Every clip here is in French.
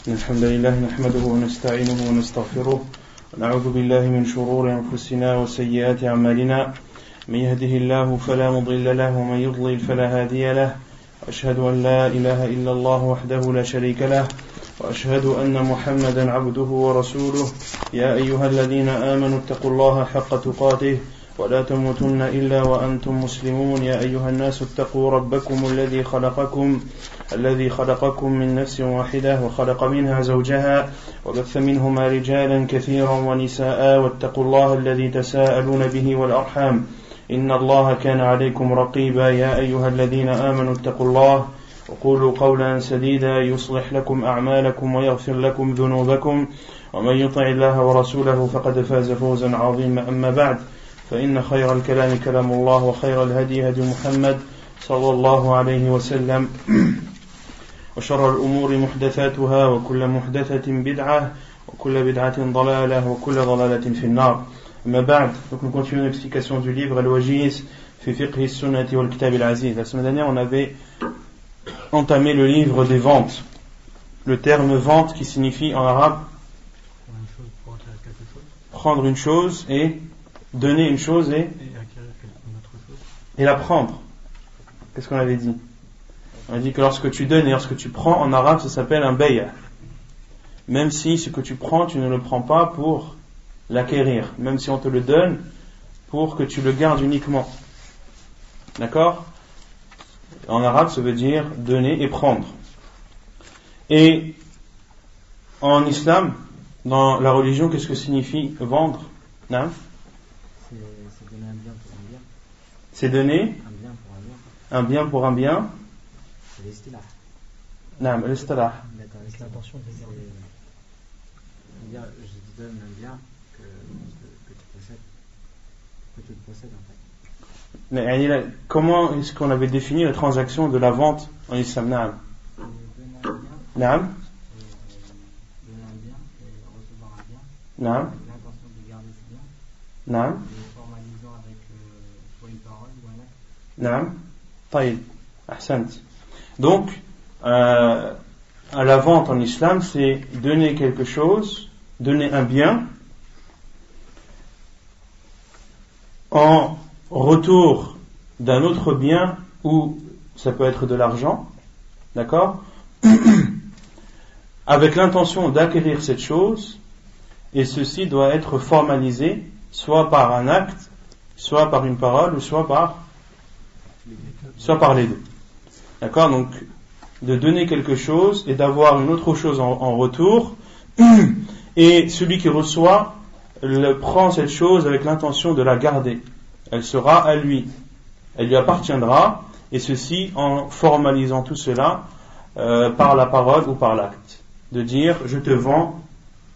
الحمد لله نحمده ونستعينه ونستغفره ونعوذ بالله من شرور أنفسنا وسيئات أعمالنا من يهده الله فلا مضل له ومن يضلل فلا هادي له وأشهد أن لا إله إلا الله وحده لا شريك له وأشهد أن محمدا عبده ورسوله يا أيها الذين آمنوا اتقوا الله حق تقاته ولا تموتن إلا وأنتم مسلمون يا أيها الناس اتقوا ربكم الذي خلقكم من نفس واحدة وخلق منها زوجها وبث منهما رجالا كثيرا ونساء واتقوا الله الذي تساءلون به والأرحام إن الله كان عليكم رقيبا يا أيها الذين آمنوا اتقوا الله وقولوا قولا سديدا يصلح لكم أعمالكم ويغفر لكم ذنوبكم ومن يطع الله ورسوله فقد فاز فوزا عظيما أما بعد فإن خير الكلام كلام الله وخير الهدي هدي محمد صلى الله عليه وسلم وشر الأمور محدثاتها وكل محدثة بدعة وكل بدعة ضلالة وكل ضلالة في النار أما بعد. Donc nous continuons l'explication du livre Al-Wajiz fi fiqh as-sunnah wal kitab al-aziz. La semaine dernière on avait entamé le livre des ventes. Le terme vente qui signifie en arabe prendre une chose et donner une chose et la prendre. Qu'est-ce qu'on avait dit? On a dit que lorsque tu donnes et lorsque tu prends, en arabe ça s'appelle un bay'. Même si ce que tu prends, tu ne le prends pas pour l'acquérir, même si on te le donne pour que tu le gardes uniquement. D'accord? En arabe ça veut dire donner et prendre. Et en islam, dans la religion, qu'est-ce que signifie vendre? Non? C'est donner un bien pour un bien. C'est donner un bien pour un bien. C'est l'istilah. Non, l'istilah. D'accord, c'est l'intention de dire je te donne un bien que tu possèdes. Que tu possèdes en fait. Mais comment est-ce qu'on avait défini la transaction de la vente en islam? Naam. Naam. Donner un bien et recevoir un bien. Naam. L'intention de garder ce bien. Naam. Formalisant avec soit une parole ou un acte. Naam. Taïd. Ahsant. Donc, à la vente en islam, c'est donner quelque chose, donner un bien, en retour d'un autre bien, ou ça peut être de l'argent, d'accord, avec l'intention d'acquérir cette chose, et ceci doit être formalisé, soit par un acte, soit par une parole, ou soit par les deux. D'accord? Donc, de donner quelque chose et d'avoir une autre chose en retour, et celui qui reçoit prend cette chose avec l'intention de la garder. Elle sera à lui, elle lui appartiendra, et ceci en formalisant tout cela par la parole ou par l'acte. De dire je te vends,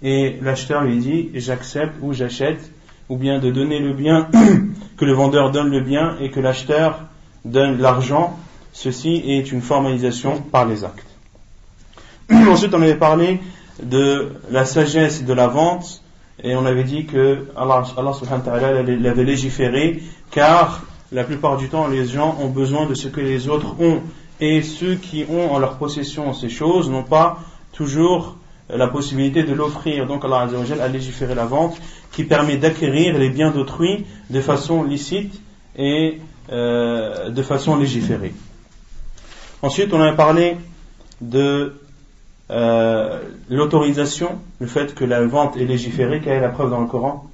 et l'acheteur lui dit j'accepte ou j'achète, ou bien de donner le bien, que le vendeur donne le bien et que l'acheteur donne l'argent. Ceci est une formalisation par les actes. Ensuite, on avait parlé de la sagesse de la vente, et on avait dit que Allah subhanahu wa ta'ala l'avait légiféré, car la plupart du temps, les gens ont besoin de ce que les autres ont, et ceux qui ont en leur possession ces choses n'ont pas toujours la possibilité de l'offrir. Donc Allah azza wa jalla a légiféré la vente, qui permet d'acquérir les biens d'autrui de façon licite et de façon légiférée. Ensuite, on a parlé de l'autorisation, le fait que la vente est légiférée. Quelle est la preuve dans le Coran?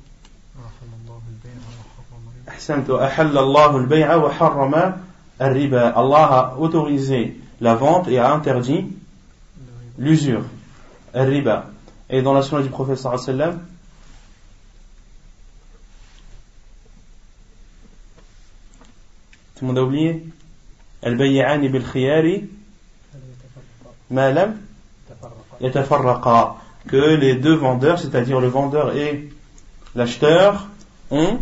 Allah a autorisé la vente et a interdit l'usure, al-riba. Et dans la sunna du prophète sallallahu alayhi wa sallam, tout le monde a oublié? Al-bay'ani bil-khiyari ma lam yatafarraqa, que les deux vendeurs, c'est-à-dire le vendeur et l'acheteur, ont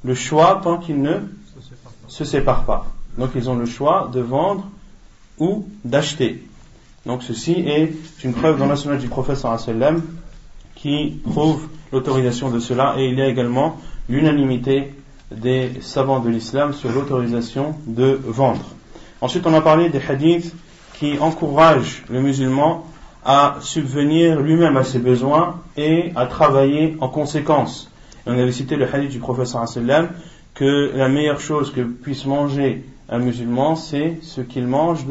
le choix tant qu'ils ne se séparent pas. Donc ils ont le choix de vendre ou d'acheter. Donc ceci est une preuve dans la sunna du prophète sallallahu alayhi wa sallam qui prouve l'autorisation de cela, et il y a également l'unanimité des savants de l'islam sur l'autorisation de vendre. Ensuite, on a parlé des hadiths qui encouragent le musulman à subvenir lui-même à ses besoins et à travailler en conséquence. Et on avait cité le hadith du prophète sallallahu alayhi wa sallam que la meilleure chose que puisse manger un musulman, c'est ce qu'il mange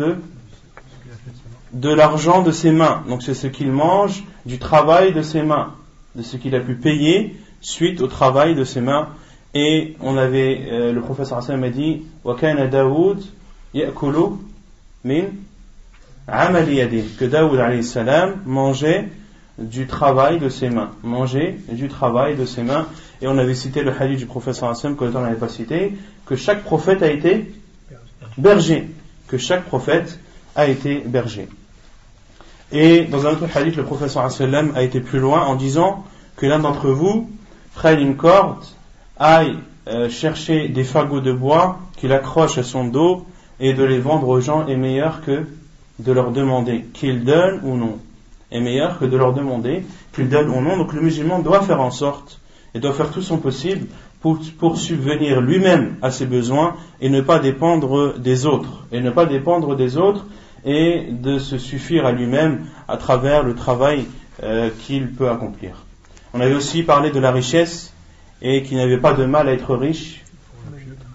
de l'argent de ses mains. Donc c'est ce qu'il mange du travail de ses mains, de ce qu'il a pu payer suite au travail de ses mains. Et on avait, le prophète sallallahu alayhi wa sallam a dit wa kana Daoud ya'kulu min amali yadih, que Daoud alayhi salam mangeait du travail de ses mains, et on avait cité le hadith du prophète sallallahu alayhi wa sallam que le temps n'avait pas cité, que chaque prophète a été berger, et dans un autre hadith le prophète sallallahu alayhi wa sallam a été plus loin en disant que l'un d'entre vous prenne une corde, aille chercher des fagots de bois qu'il accroche à son dos et de les vendre aux gens est meilleur que de leur demander qu'ils donnent ou non. Donc le musulman doit faire en sorte et doit faire tout son possible pour subvenir lui-même à ses besoins et ne pas dépendre des autres, et de se suffire à lui-même à travers le travail qu'il peut accomplir. On avait aussi parlé de la richesse et qu'il n'y avait pas de mal à être riche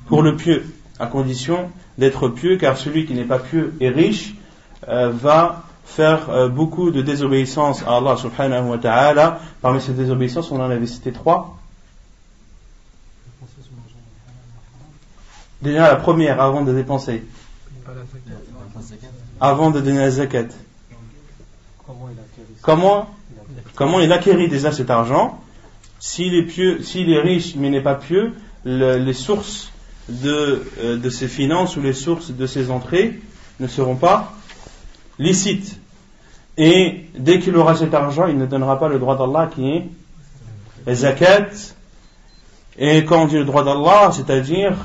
pour le pieux, à condition d'être pieux, car celui qui n'est pas pieux et riche va faire beaucoup de désobéissance à Allah subhanahu wa ta'ala. Parmi ces désobéissances, on en avait cité 3. Déjà la première, avant de dépenser, avant de donner la zakat. Comment il acquérit déjà cet argent? S'il est pieux, s'il est riche mais n'est pas pieux, les sources de ses finances ou les sources de ses entrées ne seront pas licites. Et dès qu'il aura cet argent, il ne donnera pas le droit d'Allah qui est la zakat. Et quand on dit le droit d'Allah, c'est-à-dire,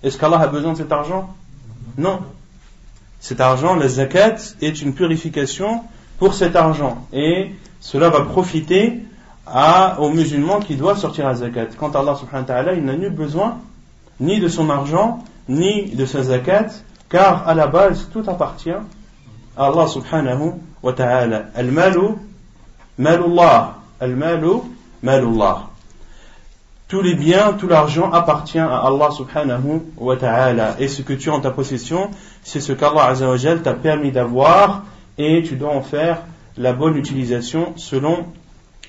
est-ce qu'Allah a besoin de cet argent? Non. Cet argent, la zakat, est une purification pour cet argent. Et cela va profiter aux musulmans qui doivent sortir la zakat. Quant à Allah subhanahu wa ta'ala, il n'a nul besoin ni de son argent, ni de sa zakat, car à la base, tout appartient à Allah subhanahu wa ta'ala. Al-malu, malullah. Al-malu, malullah. Tous les biens, tout l'argent appartient à Allah subhanahu wa ta'ala. Et ce que tu as en ta possession, c'est ce qu'Allah azza wa jal t'a permis d'avoir, et tu dois en faire la bonne utilisation selon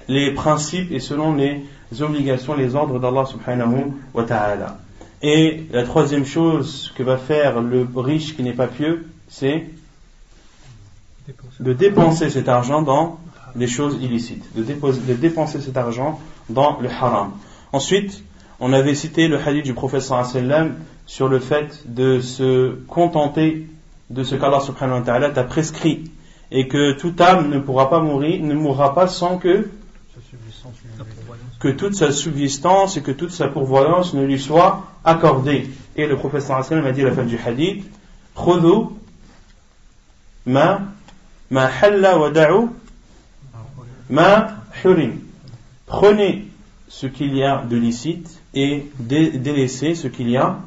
les principes et selon les obligations, les ordres d'Allah subhanahu wa ta'ala. Et la troisième chose que va faire le riche qui n'est pas pieux, c'est de dépenser cet argent dans les choses illicites, de dépenser cet argent dans le haram. Ensuite, on avait cité le hadith du prophète sallallahu alayhi wa sallam sur le fait de se contenter de ce qu'Allah subhanahu wa ta'ala t'a prescrit, et que toute âme ne mourra pas sans que toute sa subsistance et que toute sa pourvoyance ne lui soit accordée. Et le prophète sallallahu alayhi wa sallam a dit à la fin du hadith: khudhu ma halla wa da'u ma hurim. Prenez ce qu'il y a de licite et délaissez ce qu'il y a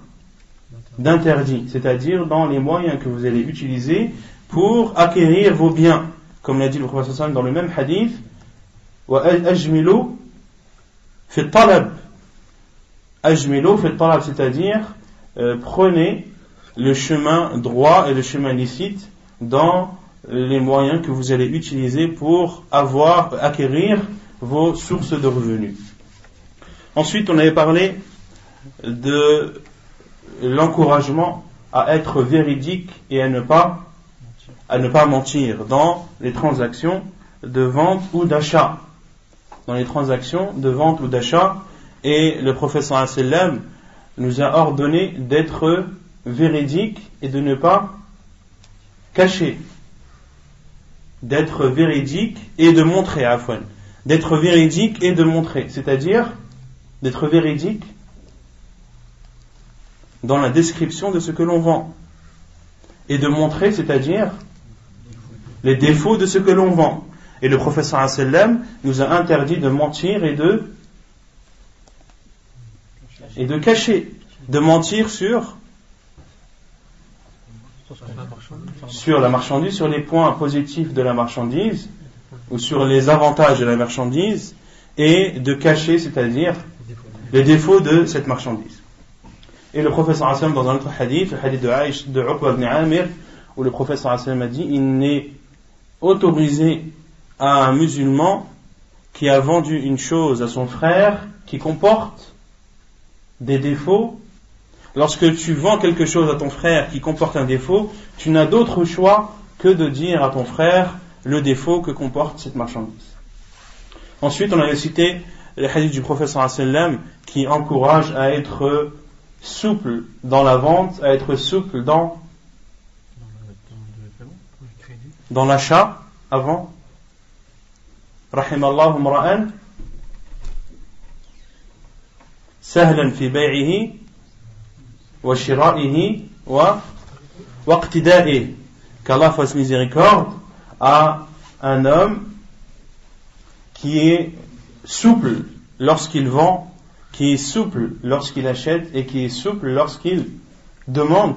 d'interdit, c'est-à-dire dans les moyens que vous allez utiliser pour acquérir vos biens, comme l'a dit le prophète sallallahu alayhi wa sallam dans le même hadith: wa ajmilu fi talab. Ajmilu fi talab, c'est-à-dire prenez le chemin droit et le chemin licite dans les moyens que vous allez utiliser pour acquérir vos sources de revenus. Ensuite, on avait parlé de l'encouragement à être véridique et à ne pas mentir dans les transactions de vente ou d'achat. Et le prophète sallallahu alayhi wa sallam nous a ordonné d'être véridique et de ne pas cacher. D'être véridique et de montrer, d'être véridique et de montrer, c'est-à-dire d'être véridique dans la description de ce que l'on vend, et de montrer, c'est-à-dire les défauts de ce que l'on vend. Et le prophète sallallahu alayhi wa sallam nous a interdit de mentir et de cacher, de mentir sur sur la marchandise, sur les points positifs de la marchandise, ou sur les avantages de la marchandise, et de cacher, c'est-à-dire les défauts de cette marchandise. Et le prophète sallallahu alayhi wa sallam, dans un autre hadith, le hadith de Uqba ibn Amir, où le prophète sallallahu alayhi wa sallam a dit, il n'est autorisé à un musulman qui a vendu une chose à son frère qui comporte des défauts. Lorsque tu vends quelque chose à ton frère qui comporte un défaut, tu n'as d'autre choix que de dire à ton frère le défaut que comporte cette marchandise. Ensuite, on avait cité le hadith du prophète sallallahu alayhi wa sallam qui encourage à être souple dans la vente, à être souple dans l'achat avant. Rahimallahu imra'an sahlan fi bay'ihi wa shira'ihi wa iqtida'ihi. Qu'Allah fasse miséricorde à un homme qui est souple lorsqu'il vend, qui est souple lorsqu'il achète et qui est souple lorsqu'il demande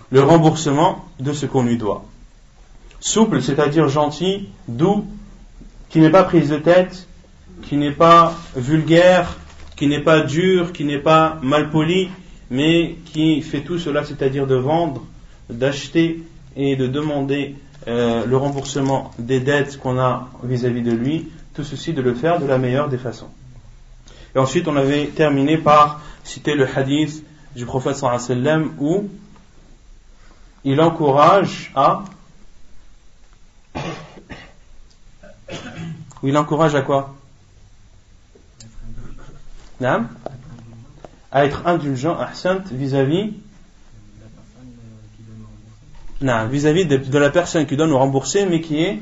le remboursement de ce qu'on lui doit. Souple, c'est-à-dire gentil, doux, qui n'est pas prise de tête, qui n'est pas vulgaire, qui n'est pas dur, qui n'est pas malpoli, mais qui fait tout cela, c'est-à-dire de vendre, d'acheter et de demander le remboursement des dettes qu'on a vis-à-vis de lui, tout ceci de le faire de la meilleure des façons. Et ensuite on avait terminé par citer le hadith du prophète sallallahu alayhi wa sallam où il encourage à quoi? À être indulgent, ahsant, vis-à-vis de la personne qui donne au rembourser mais qui est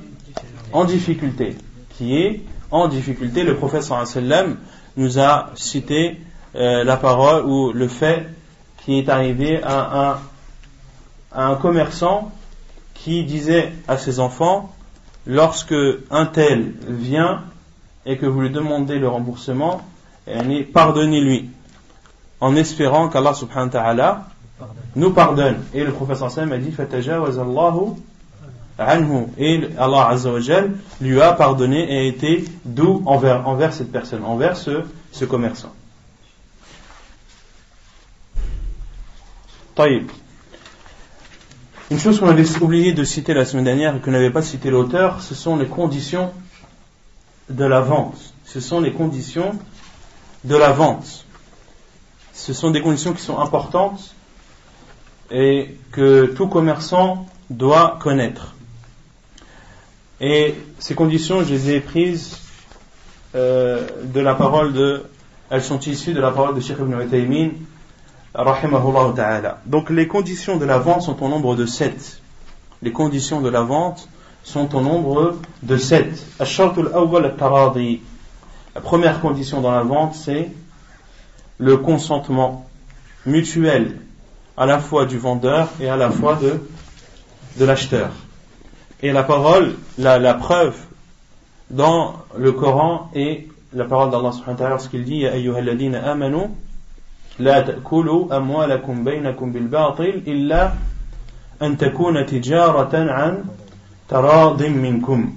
en difficulté. Le prophète sallallahu alayhi wa sallam nous a cité la parole ou le fait qui est arrivé à un commerçant qui disait à ses enfants, lorsque un tel vient et que vous lui demandez le remboursement, pardonnez-lui, en espérant qu'Allah subhanahu wa ta'ala nous pardonne. Et le prophète sallallahu alayhi wa sallam a dit fatajawazallahu anhu, et Allah azza wa jal lui a pardonné et a été doux envers cette personne, envers ce commerçant. Taïb. Une chose qu'on avait oublié de citer la semaine dernière et que n'avait pas cité l'auteur, ce sont les conditions de la vente. Ce sont des conditions qui sont importantes et que tout commerçant doit connaître. Et ces conditions, je les ai prises de la parole elles sont issues de la parole de Cheikh Ibn Uthaymin rahimahullah ta'ala. Donc les conditions de la vente sont au nombre de 7. Les conditions de la vente sont au nombre de 7. Ash-shartul awwal at-taradi. La première condition dans la vente, c'est le consentement mutuel à la fois du vendeur et à la fois de l'acheteur. Et la parole, la preuve dans le Coran est la parole d'Allah subhanahu wa ta'ala lorsqu'il dit Ya ayyuhalladhina amanu la ta'kulu amwalakum baynakum bil batil illa an takuna tijaratan an taradim minkum.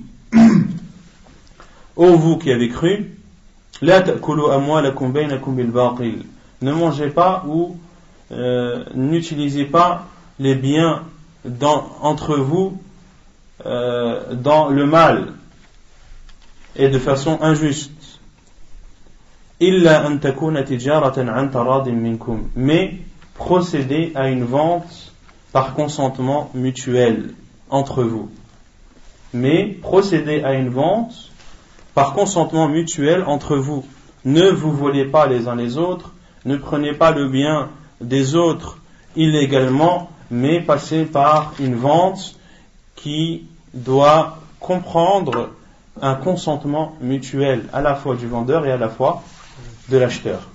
Ô vous qui avez cru, la ta'kulu amwalakum baynakum bil batil. Ne mangez pas ou n'utilisez pas les biens entre vous dans le mal et de façon injuste. Illa an takuna tijaratan an taradim minkum. Mais procédez à une vente par consentement mutuel entre vous. Mais procédez à une vente par consentement mutuel entre vous. Ne vous volez pas les uns les autres, ne prenez pas le bien des autres illégalement, mais passez par une vente qui doit comprendre un consentement mutuel à la fois du vendeur et à la fois de l'acheteur.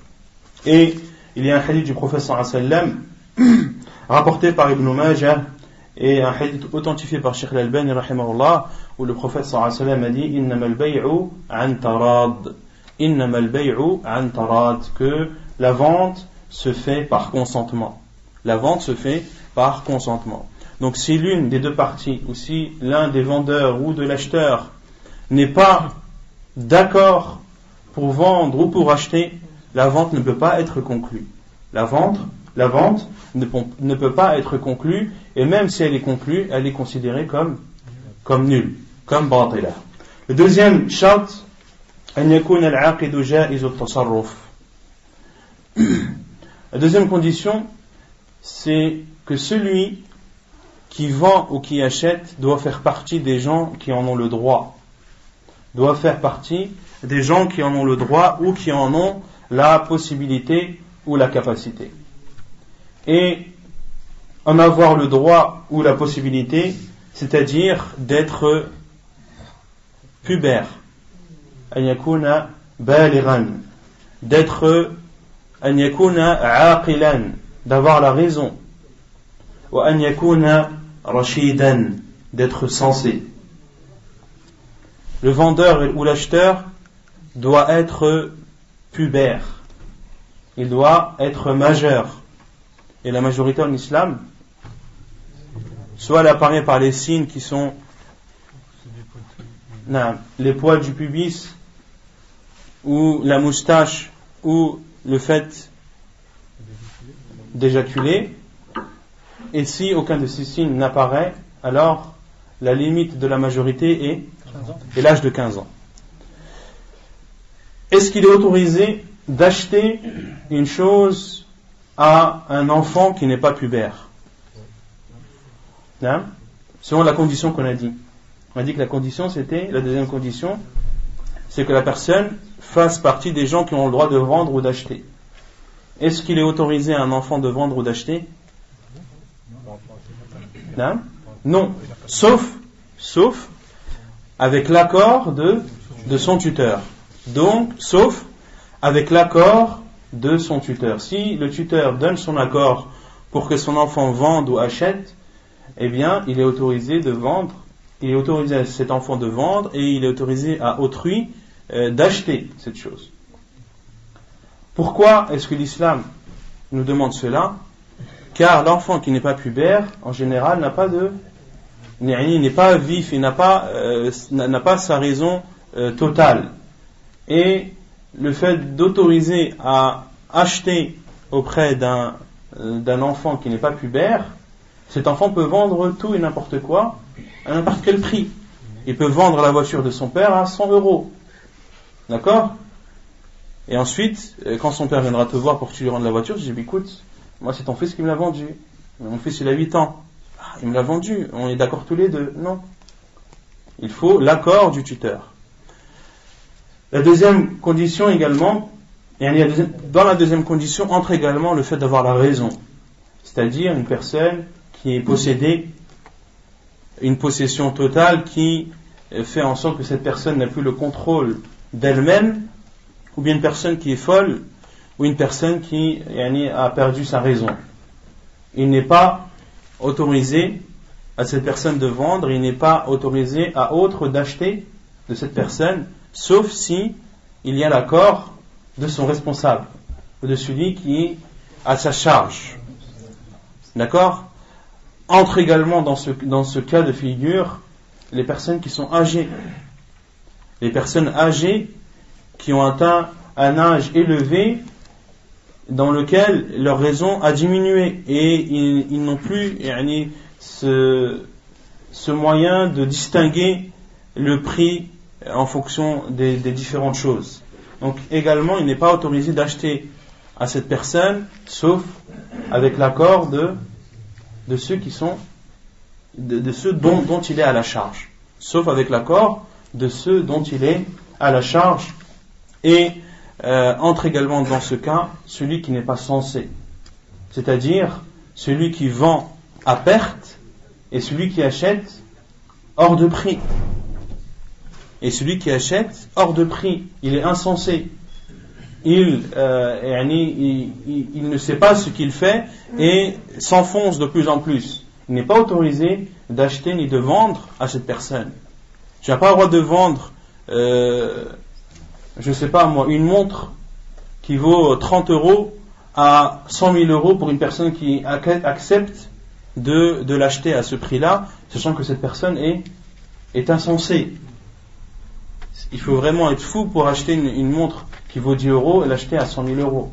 Et il y a un hadith du prophète sallallahu alayhi wa sallam rapporté par Ibn Majah et un hadith authentifié par Cheikh Al-Albani rahimahullah où le prophète sallallahu alayhi wa sallam a dit innamal bay'u an tarad, innamal bay'u an tarad, que la vente se fait par consentement. La vente se fait par consentement. Donc si l'une des deux parties, ou si l'un des vendeurs ou de l'acheteur n'est pas d'accord pour vendre ou pour acheter, la vente ne peut pas être conclue. La vente ne peut pas être conclue, et même si elle est conclue, elle est considérée comme nulle, comme batila. Le deuxième shart, أن يكون العاقد جائز التصرف. La deuxième condition, c'est que celui qui vend ou qui achète doit faire partie des gens qui en ont le droit. Doit faire partie des gens qui en ont le droit ou qui en ont la possibilité ou la capacité. Et en avoir le droit ou la possibilité, c'est-à-dire d'être pubère, أن يكون بالغا, d'être أن يكون عاقلا, d'avoir la raison, وأن يكون رشيدا, d'être sensé. Le vendeur ou l'acheteur doit être pubère, il doit être majeur. Et la majorité en islam, soit elle apparaît par les signes qui sont les poils du pubis, ou la moustache, ou le fait d'éjaculer. Et si aucun de ces signes n'apparaît, alors la limite de la majorité est l'âge de 15 ans. Est-ce qu'il est autorisé d'acheter une chose à un enfant qui n'est pas pubère? Selon la condition qu'on a dit. On a dit que la condition, c'était, la deuxième condition, c'est que la personne fasse partie des gens qui ont le droit de vendre ou d'acheter. Est-ce qu'il est autorisé à un enfant de vendre ou d'acheter? Non. Sauf avec l'accord de son tuteur. Donc, sauf avec l'accord de son tuteur. Si le tuteur donne son accord pour que son enfant vende ou achète, eh bien, il est autorisé de vendre, il est autorisé à cet enfant de vendre et il est autorisé à autrui d'acheter cette chose. Pourquoi est-ce que l'islam nous demande cela? Car l'enfant qui n'est pas pubère, en général, n'est pas vif, il n'a pas sa raison totale. Et le fait d'autoriser à acheter auprès d'un enfant qui n'est pas pubère, cet enfant peut vendre tout et n'importe quoi à n'importe quel prix. Il peut vendre la voiture de son père à 100 €. D'accord? Et ensuite, quand son père viendra te voir pour que tu lui rendes la voiture, tu dis, écoute, moi c'est ton fils qui me l'a vendu. Mon fils il a 8 ans. Il me l'a vendu. On est d'accord tous les deux. Non. Il faut l'accord du tuteur. La deuxième condition également, dans la deuxième condition entre également le fait d'avoir la raison. C'est-à-dire une personne qui est possédée, une possession totale qui fait en sorte que cette personne n'a plus le contrôle d'elle-même, ou bien une personne qui est folle, ou une personne qui a perdu sa raison. Il n'est pas autorisé à cette personne de vendre, il n'est pas autorisé à autre d'acheter de cette personne, sauf si il y a l'accord de son responsable, ou de celui qui est à sa charge. D'accord? Entre également dans ce cas de figure les personnes qui sont âgées. Les personnes âgées qui ont atteint un âge élevé dans lequel leur raison a diminué et ils n'ont plus ce moyen de distinguer le prix en fonction des différentes choses. Donc également il n'est pas autorisé d'acheter à cette personne sauf avec l'accord de ceux qui sont de ceux dont il est à la charge, sauf avec l'accord de ceux dont il est à la charge. Et entre également dans ce cas celui qui n'est pas censé, c'est-à-dire celui qui vend à perte et celui qui achète hors de prix. Et celui qui achète hors de prix, il est insensé. Il ne sait pas ce qu'il fait et s'enfonce de plus en plus. Il n'est pas autorisé d'acheter ni de vendre à cette personne. Tu n'as pas le droit de vendre, je ne sais pas moi, une montre qui vaut 30 € à 100 000 € pour une personne qui accepte de l'acheter à ce prix-là, sachant que cette personne est insensée. Il faut vraiment être fou pour acheter une montre qui vaut 10 euros et l'acheter à 100 000 euros.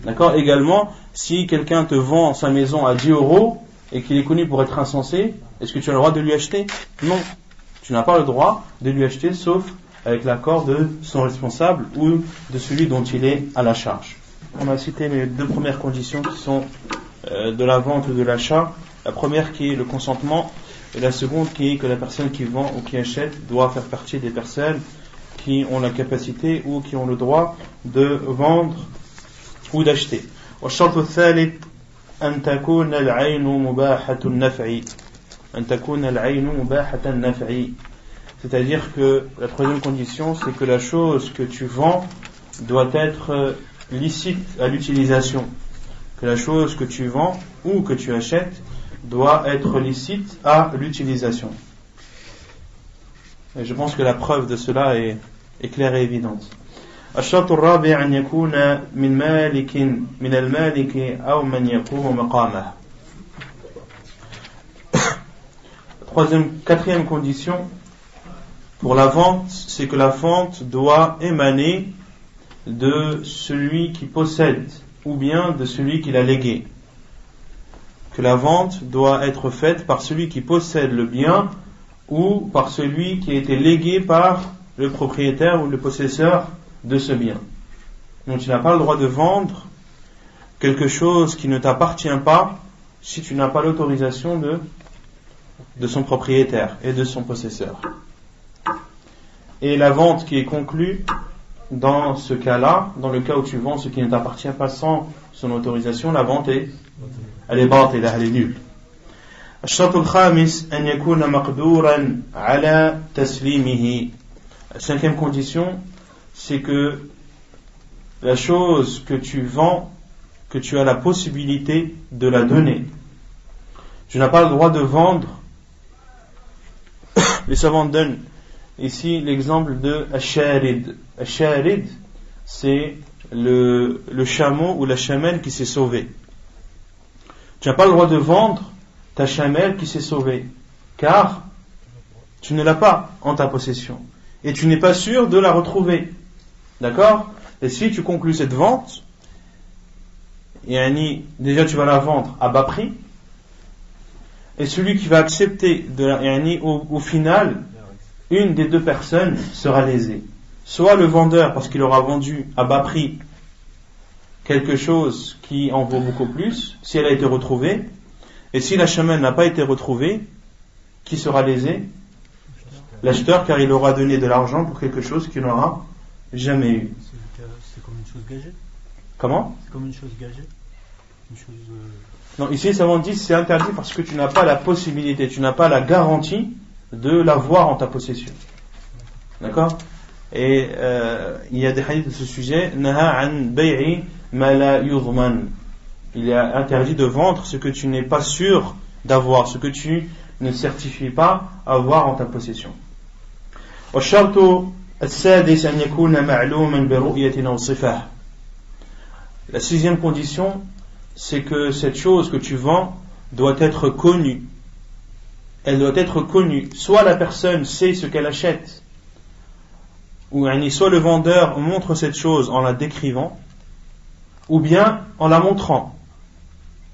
D'accord? Également, si quelqu'un te vend sa maison à 10 euros et qu'il est connu pour être insensé, est-ce que tu as le droit de lui acheter? Non. Tu n'as pas le droit de lui acheter sauf avec l'accord de son responsable ou de celui dont il est à la charge. On a cité les deux premières conditions qui sont de la vente ou de l'achat. La première qui est le consentement et la seconde qui est que la personne qui vend ou qui achète doit faire partie des personnes qui ont la capacité ou qui ont le droit de vendre ou d'acheter. والشرط الثالث أن تكون العين مباحة النفع أن تكون العين مباحة النفع. C'est-à-dire que la troisième condition, c'est que la chose que tu vends doit être licite à l'utilisation. Que la chose que tu vends ou que tu achètes doit être licite à l'utilisation. Et je pense que la preuve de cela est claire et évidente. الشرط الرابع أن يكون من المالك أو من يقوم مقامه. Quatrième condition pour la vente, c'est que la vente doit émaner de celui qui possède ou bien de celui qui l'a légué. Que la vente doit être faite par celui qui possède le bien ou par celui qui a été légué par le propriétaire ou le possesseur de ce bien. Donc tu n'as pas le droit de vendre quelque chose qui ne t'appartient pas si tu n'as pas l'autorisation de son propriétaire et de son possesseur. Et la vente qui est conclue dans ce cas-là, dans le cas où tu vends ce qui ne t'appartient pas sans son autorisation, la vente elle est batila, elle est nulle. الشرط الخامس أن يكون مقدورا على تسليمه. La cinquième condition, c'est que la chose que tu vends, que tu as la possibilité de la donner. Tu n'as pas le droit de vendre. Les savants donnent ici l'exemple de Ash-Sharid. Ash-Sharid, c'est le chameau ou la chamelle qui s'est sauvée. Tu n'as pas le droit de vendre ta chamelle qui s'est sauvée, car tu ne l'as pas en ta possession. Et tu n'es pas sûr de la retrouver. D'accord? Et si tu conclus cette vente, déjà tu vas la vendre à bas prix, et celui qui va accepter au final, une des deux personnes sera lésée. Soit le vendeur parce qu'il aura vendu à bas prix quelque chose qui en vaut beaucoup plus, si elle a été retrouvée, et si la chamelle n'a pas été retrouvée, qui sera lésé? L'acheteur, car il aura donné de l'argent pour quelque chose qu'il n'aura jamais eu. C'est comme une chose gagée. Comment? C'est comme une chose gagée. Non, ici les savants disent c'est interdit parce que tu n'as pas la possibilité, tu n'as pas la garantie de l'avoir en ta possession. D'accord? Et il y a des hadiths de ce sujet. Naha an bay'i ma la yudman. Il est interdit de vendre ce que tu n'es pas sûr d'avoir, ce que tu ne certifies pas avoir en ta possession. والشرط السادس أن يكون معلوما برؤية أو صفة. La sixième condition, c'est que cette chose que tu vends doit être connue. Elle doit être connue. Soit la personne sait ce qu'elle achète, ou soit le vendeur montre cette chose en la décrivant, ou bien en la montrant.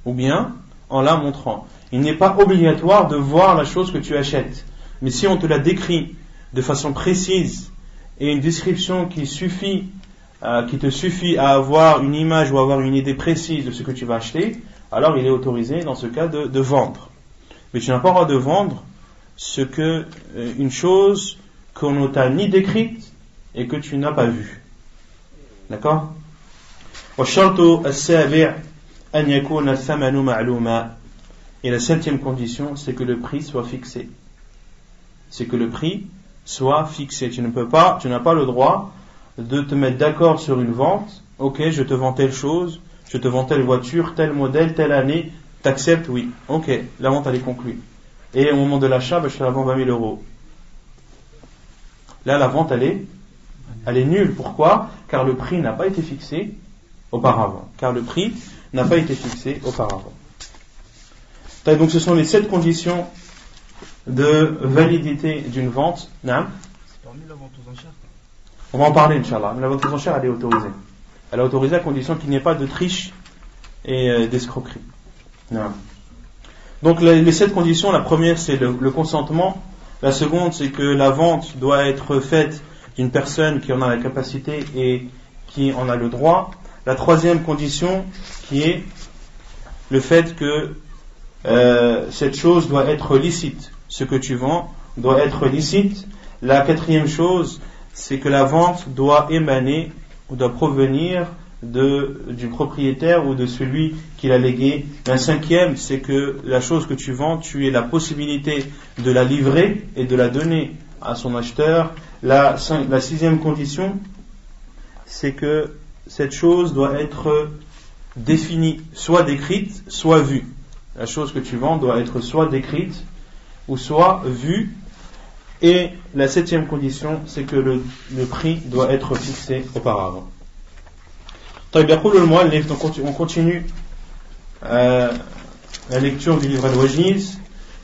Il n'est pas obligatoire de voir la chose que tu achètes. Mais si on te la décrit de façon précise et une description qui te suffit à avoir une image ou à avoir une idée précise de ce que tu vas acheter, alors il est autorisé dans ce cas de vendre. Mais tu n'as pas le droit de vendre une chose qu'on ne t'a ni décrite et que tu n'as pas vue. D'accord? والشرط السابع أن يكون الثمن معلوما. Et la septième condition, c'est que le prix soit fixé. Tu n'as pas le droit de te mettre d'accord sur une vente. Ok, je te vends telle chose, je te vends telle voiture, tel modèle, telle année. T'acceptes? Oui. Ok, la vente elle est conclue. Et au moment de l'achat, je te la vends 20 000 euros. Là, la vente elle est nulle. Pourquoi? Car le prix n'a pas été fixé auparavant. Donc ce sont les 7 conditions de validité d'une vente. Non? C'est parmi la vente aux enchères. On va en parler, Inch'Allah. Mais la vente aux enchères, elle est autorisée. Elle est autorisée à condition qu'il n'y ait pas de triche et d'escroquerie. Non. Donc les 7 conditions, la première c'est le consentement. La seconde c'est que la vente doit être faite d'une personne qui en a la capacité et qui en a le droit. La troisième condition qui est le fait que cette chose doit être licite. Ce que tu vends doit être licite. La quatrième chose, c'est que la vente doit émaner ou doit provenir du propriétaire ou de celui qui l'a légué. La cinquième, c'est que la chose que tu vends, tu aies la possibilité de la livrer et de la donner à son acheteur. La sixième condition, c'est que cette chose doit être définie, soit décrite, soit vue. La chose que tu vends doit être soit décrite ou soit vue. Et la septième condition, c'est que le prix doit être fixé auparavant. On continue la lecture du livre Al-Wajiz.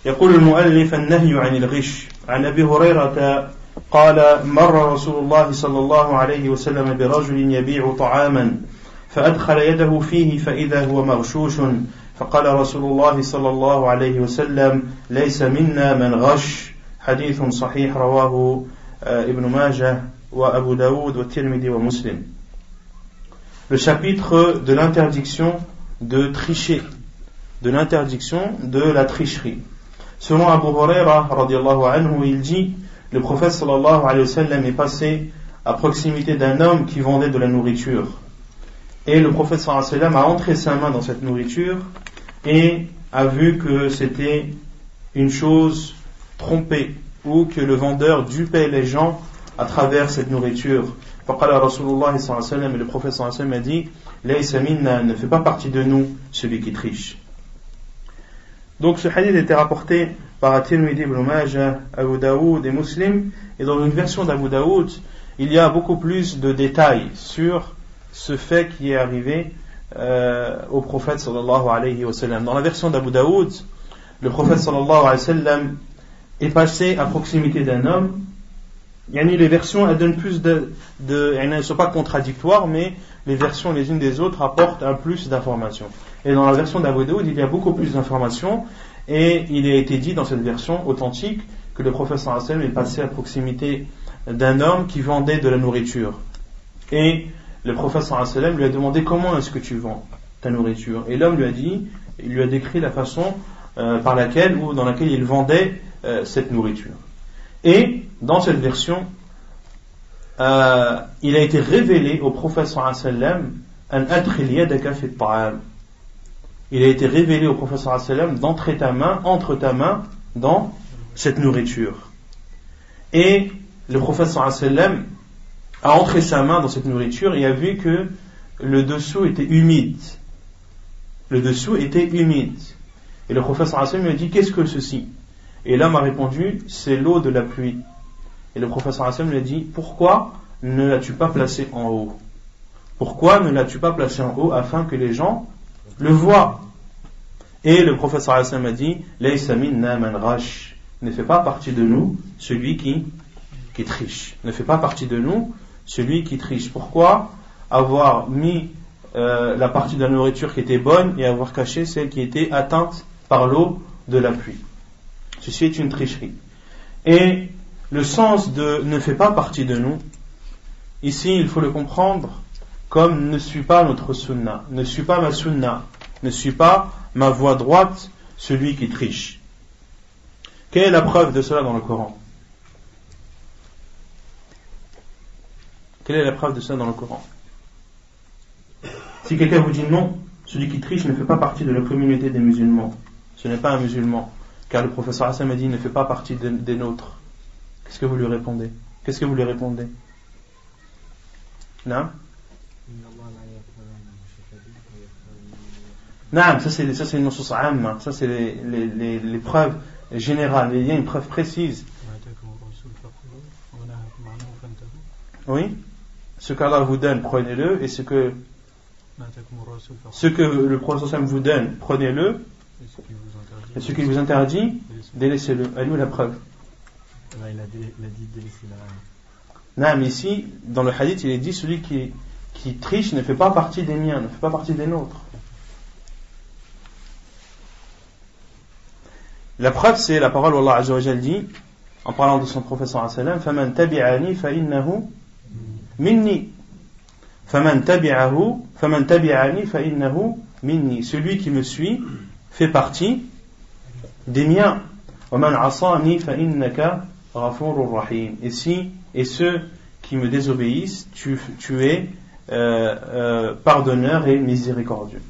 يقول المؤلف النهي عن الغش عن أبي هريرة قال مر رسول الله صلى الله عليه وسلم برجل يبيع طعاما فأدخل يده فيه فإذا هو مغشوش فقال رسول الله صلى الله عليه وسلم ليس منا من غش حديث صحيح رواه ابن ماجه وأبو داود والترمذي ومسلم. Le chapitre de l'interdiction de tricher, de l'interdiction de la tricherie. Selon Abu Huraira radiyallahu anhu, il dit, le prophète sallallahu alayhi wa sallam est passé à proximité d'un homme qui vendait de la nourriture. Et le prophète sallallahu alayhi wa sallam a entré sa main dans cette nourriture et a vu que c'était une chose trompée ou que le vendeur dupait les gens à travers cette nourriture. فقال رسول الله صلى الله عليه وسلم, et le prophète sallallahu alayhi wa sallam a dit, ليس منا, ne fait pas partie de nous celui qui triche. Donc ce hadith était rapporté par At-Tirmidhi, Ibn Majah, Abu Daoud et Muslim, et dans une version d'Abu Daoud il y a beaucoup plus de détails sur ce fait qui est arrivé au prophète sallallahu alayhi wa sallam. Dans la version d'Abu Daoud, le prophète sallallahu alayhi wa sallam est passé à proximité d'un homme. Les versions elles donnent plus elles ne sont pas contradictoires, mais les versions les unes des autres apportent un plus d'informations. Et dans la version d'Abu Daoud, il y a beaucoup plus d'informations, et il a été dit dans cette version authentique que le prophète sallallahu alayhi wa sallam est passé à proximité d'un homme qui vendait de la nourriture. Et le prophète sallallahu alayhi wa sallam lui a demandé comment est-ce que tu vends ta nourriture. Et l'homme il lui a décrit la façon dans laquelle il vendait cette nourriture. Et dans cette version, il a été révélé au prophète sallallahu alayhi wa sallam an adkhil yadaka fi at-ta'am. Il a été révélé au prophète sallallahu alayhi wa sallam d'entrer entre ta main dans cette nourriture. Et le prophète sallallahu alayhi wa sallam a entré sa main dans cette nourriture et a vu que le dessous était humide. Le dessous était humide. Et le prophète sallallahu alayhi wa sallam lui a dit, qu'est-ce que ceci? Et l'homme a répondu, c'est l'eau de la pluie. Et le prophète sallallahu alayhi wa sallam lui a dit, pourquoi ne l'as-tu pas placé en haut? Pourquoi ne l'as-tu pas placé en haut afin que les gens le voient? Et le prophète sallallahu alayhi wa sallam a dit, laysa minna man ghash, ne fait pas partie de nous celui qui triche. Ne fait pas partie de nous celui qui triche. Pourquoi avoir mis la partie de la nourriture qui était bonne et avoir caché celle qui était atteinte par l'eau de la pluie? Ceci est une tricherie. Et le sens de ne fait pas partie de nous, ici il faut le comprendre comme ne suit pas notre sunna, ne suit pas ma sunna, ne suit pas ma voie droite, celui qui triche. Quelle est la preuve de cela dans le Coran? Quelle est la preuve de cela dans le Coran? Si quelqu'un vous dit non, celui qui triche ne fait pas partie de la communauté des musulmans, ce n'est pas un musulman, car le professeur Hassan a dit ne fait pas partie des nôtres. Qu'est-ce que vous lui répondez? Non? Non, ça c'est une nusus amma, ça c'est les preuves générales. Il y a une preuve précise. Oui, ce qu'Allah vous donne, prenez-le, et ce que le prophète vous donne, prenez-le, Et ce qui vous interdit, délaissez-le. À nous la preuve. Il a dit délaissez la... Non, mais ici, dans le hadith, il est dit celui qui triche ne fait pas partie des miens, ne fait pas partie des nôtres. La preuve, c'est la parole où Allah Azza wa Jal dit, en parlant de son prophète sallallahu alayhi wa sallam, فَمَنْ تَبِعَنِي فَإِنَّهُ مِنِّي فَمَنْ تَبِعَنِي فَإِنَّهُ مِنِّي. Celui qui me suit fait partie des miens. وَمَنْ عَصَانِي فَإِنَّكَ غَفُورٌ رَحِيمٌ. Et ceux qui me désobéissent, tu es pardonneur et miséricordieux.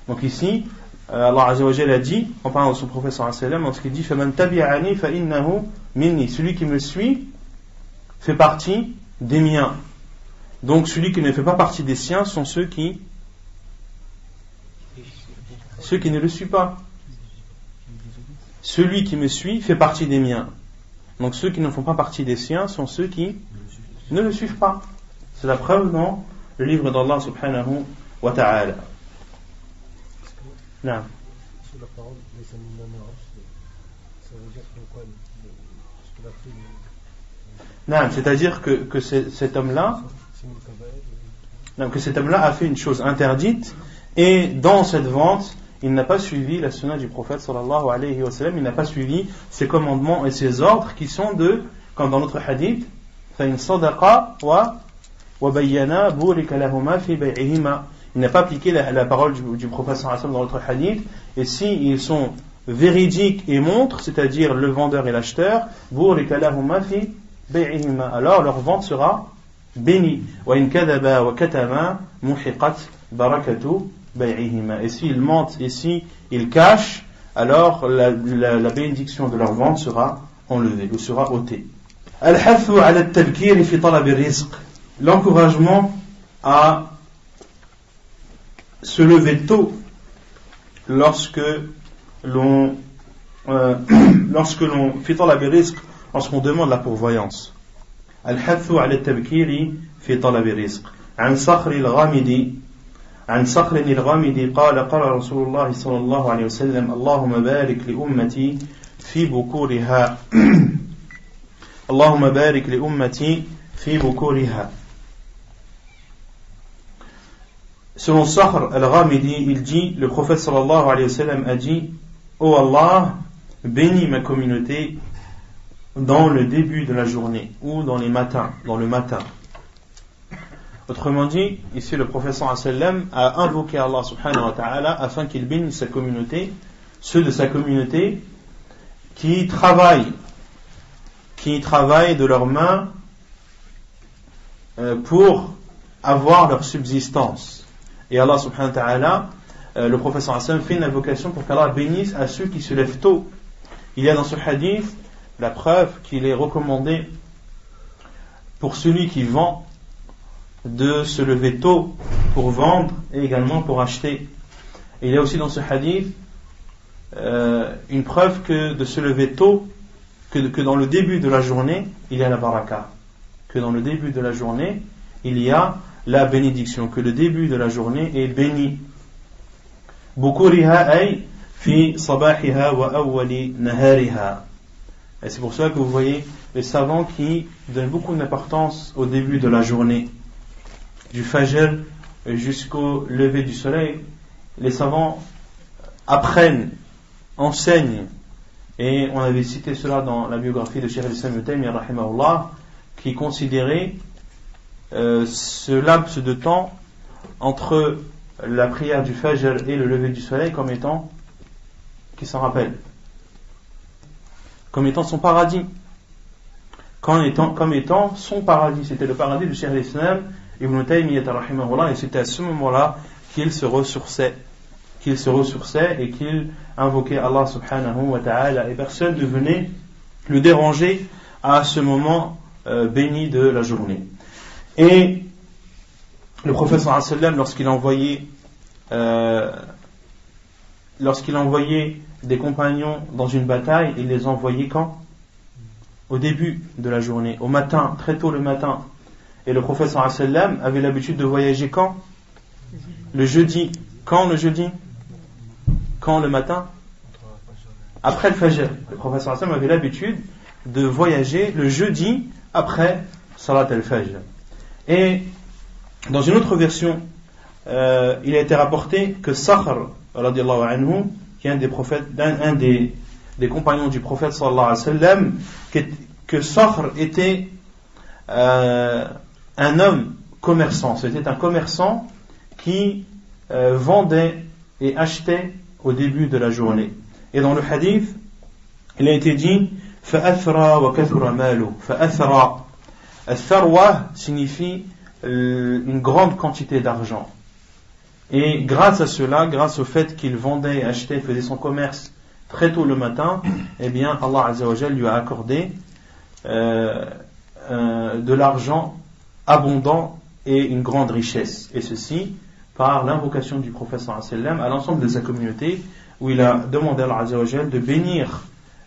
Donc ici, Allah Azza wa Jalla a dit, en parlant de son prophète sallallahu alayhi wa sallam, lorsqu'il dit فَمَنْ تَبِعَنِي فَإِنَّهُ مِنِّي. Celui qui me suit fait partie des miens. Donc celui qui ne fait pas partie des siens sont ceux qui ne le suivent pas. Celui qui me suit fait partie des miens. Donc ceux qui ne font pas partie des siens sont ceux qui ne le suivent pas. C'est la preuve dans le livre d'Allah subhanahu wa ta'ala. Non. Sur la parole, ça veut dire quoi ce qu'il a pris. Non, c'est-à-dire que cet homme-là, a fait une chose interdite, et dans cette vente, il n'a pas suivi la sunna du prophète sallallahu alayhi wa sallam, il n'a pas suivi ses commandements et ses ordres qui sont comme dans notre hadith, فَإِنْ صَدَقَا وَبَيَّنَا بُورِكَ لَهُمَا فِي بَيْعِهِمَا. Il n'a pas appliqué la parole du prophète sallallahu alayhi wa sallam dans notre hadith, et s'ils sont véridiques et montrent, c'est-à-dire le vendeur et l'acheteur, بُورِكَ لَهُمَا فِي بَيْعِهِمَا, alors leur vente sera bénie. وَإِنْ كَذَبَا وَكَتَمَا مُحِقَتْ بَرَكَةُ بَيْعِهِمَا. Et s'ils mentent et s'ils cachent, alors la bénédiction de leur vente sera enlevée ou sera ôtée. الحث على التبكير في طلب الرزق. L'encouragement à se lever tôt lorsque l'on في طلب الرزق, lorsqu'on demande la pourvoyance. الحث على التبكير في طلب الرزق. عن صخر الغامدي قال رسول الله صلى الله عليه وسلم اللهم بارك لأمتي في بكورها اللهم بارك لأمتي في بكورها. Selon Sakhr al-Ghamidi, il dit, le prophète sallallahu alayhi wa sallam a dit, ô Allah, bénis ma communauté dans le début de la journée ou dans le matin. Autrement dit, ici le prophète sallallahu alayhi wa sallam a invoqué Allah subhanahu wa ta'ala afin qu'il bénisse sa communauté, ceux de sa communauté qui travaillent de leurs mains pour avoir leur subsistance. Et Allah subhanahu wa ta'ala, le prophète sallallahu alayhi wa sallam fait une invocation pour qu'Allah bénisse à ceux qui se lèvent tôt. Il y a dans ce hadith la preuve qu'il est recommandé pour celui qui vend de se lever tôt pour vendre et également pour acheter. Et il y a aussi dans ce hadith une preuve que de se lever tôt, que dans le début de la journée il y a la baraka, que dans le début de la journée il y a la bénédiction, que le début de la journée est béni. Bukuriha ay fi sabahiha wa awwali nahariha. Et c'est pour ça que vous voyez les savants qui donnent beaucoup d'importance au début de la journée, du fajr jusqu'au lever du soleil. Les savants apprennent, enseignent, et on avait cité cela dans la biographie de Cheikh al-Islam Ibn Taymiyyah rahimahullah, qui considérait ce laps de temps entre la prière du fajr et le lever du soleil comme étant, qui s'en rappelle, comme étant son paradis, comme étant son paradis. C'était le paradis de Cheikh al-Islam Ibn Taymiyyah rahimahullah, et c'était à ce moment-là qu'il se ressourçait et qu'il invoquait Allah subhanahu wa ta'ala, et personne ne venait le déranger à ce moment béni de la journée. Et le prophète sallallahu alayhi wa sallam, lorsqu'il envoyait des compagnons dans une bataille, il les envoyait quand? Au début de la journée, au matin, très tôt le matin. Et le prophète sallallahu alayhi wa sallam avait l'habitude de voyager quand? Le jeudi. Quand le jeudi? Quand le matin? après le Fajr. Le prophète sallallahu alayhi wa sallam avait l'habitude de voyager le jeudi après Salat al-Fajr. Et dans une autre version, il a été rapporté que Sakhr, radiallahu anhu, qui est un des prophètes, un des compagnons du prophète sallallahu alayhi wa sallam, que Sakhr était un homme commerçant. C'était un commerçant qui vendait et achetait au début de la journée. Et dans le hadith, il a été dit فَأَثْرَى وَكَثُرَ مَالُهُ فَأَثْرَى. Al-tharwa signifie une grande quantité d'argent. Et grâce à cela, grâce au fait qu'il vendait, achetait, faisait son commerce très tôt le matin, eh bien Allah Azza wa Jal lui a accordé de l'argent abondant et une grande richesse. Et ceci par l'invocation du prophète sallallahu alayhi wa sallam à l'ensemble de sa communauté, où il a demandé à Allah Azza wa Jal de bénir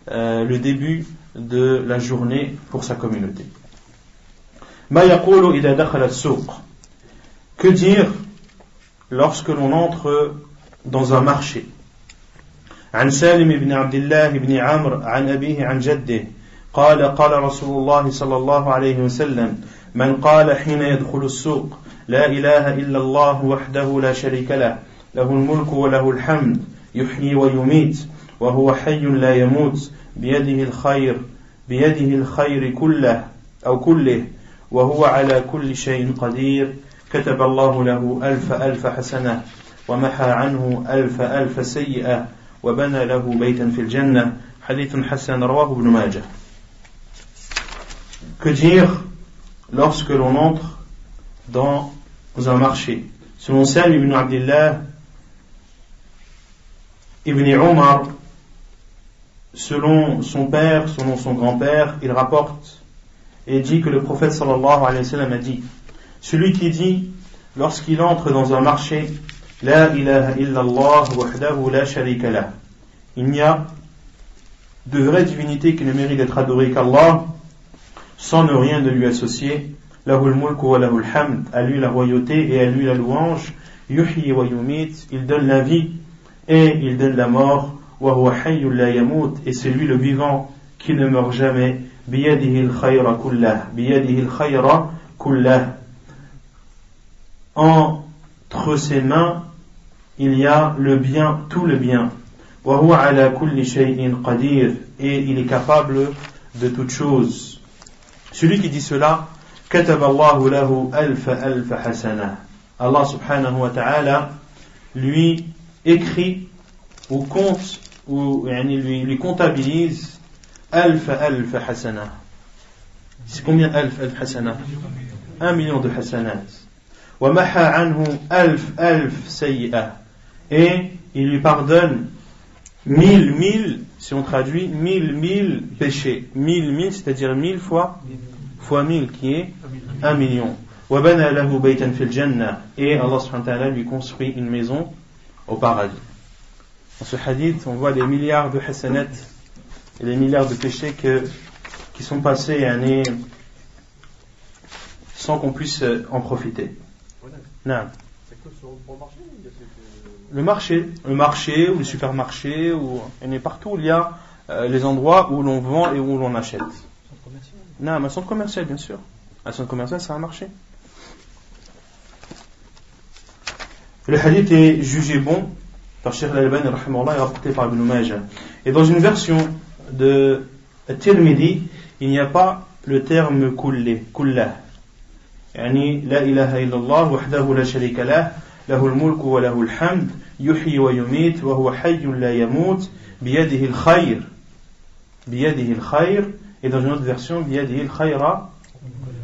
le début de la journée pour sa communauté. Ma yaqulu idha dakhala as-suq. Que dire lorsque l'on entre dans un marché? عن سالم بن عبد الله بن عمرو عن أبيه عن جده قال قال رسول الله صلى الله عليه وسلم من قال حين يدخل السوق لا إله إلا الله وحده لا شريك له له الملك وله الحمد يحيي ويميت وهو حي لا يموت بيده الخير كله أو كله وهو على كل شيء قدير كتب الله له ألف حسنة ومحى عنه ألف سيئة وبنى له بيتا في الجنة حديث حسن رواه ابن ماجه. Que dire lorsque l'on entre dans un marché? Selon Salim ibn Abdillah ibn Umar, selon son père, selon son grand-père, il rapporte et dit que le prophète sallallahu alayhi wa sallam a dit: celui qui dit lorsqu'il entre dans un marché La ilaha illallah wahdahu la sharika lah, il n'y a de vraie divinité qui ne mérite d'être adorée qu'Allah, sans ne rien de lui associer. Lahul mulku wa lahul hamd, à lui la royauté et à lui la louange. Yuhyi wa yumit, il donne la vie et il donne la mort. Wa huwa hayyun la yamut, et c'est lui le vivant qui ne meurt jamais. Biyadihi al-khayra kullah, biyadihi al-khayra kullah. Entre ses mains, il y a le bien, tout le bien. Wa huwa ala kulli shay'in qadir, et il est capable de toute chose. Celui qui dit cela, kataba Allahu lahu alf hasana. Allah subhanahu wa ta'ala lui écrit ou compte ou lui comptabilise alf hasana. C'est combien alf hasana? 1 million de hasanat. Wa maha anhu alf sayyi'ah, et il lui pardonne 1000, si on traduit 1000 péchés. 1000 c'est-à-dire 1000 fois 1000 qui est 1 million. Wa bana lahu baytan fil jannah, et Allah subhanahu wa ta'ala lui construit une maison au paradis. Dans ce hadith, on voit les milliards de hasanat et les milliards de péchés qui sont passés années sans qu'on puisse en profiter. Non. C'est que sur le marché, le marché ou le supermarché, ou partout où il y a les endroits où l'on vend et où l'on achète. Centre commercial? Non, un centre commercial, bien sûr. Un centre commercial, c'est un marché. Le hadith est jugé bon par Cheikh Al-Albani rahimahullah et rapporté par Ibn Majah. Et dans une version de Tirmidhi, il n'y a pas le terme kullah. يعني لا إله إلا الله وحده لا شريك له له الملك وله الحمد يحيي ويميت وهو حي لا يموت بيده الخير. Et dans une autre version بيده الخير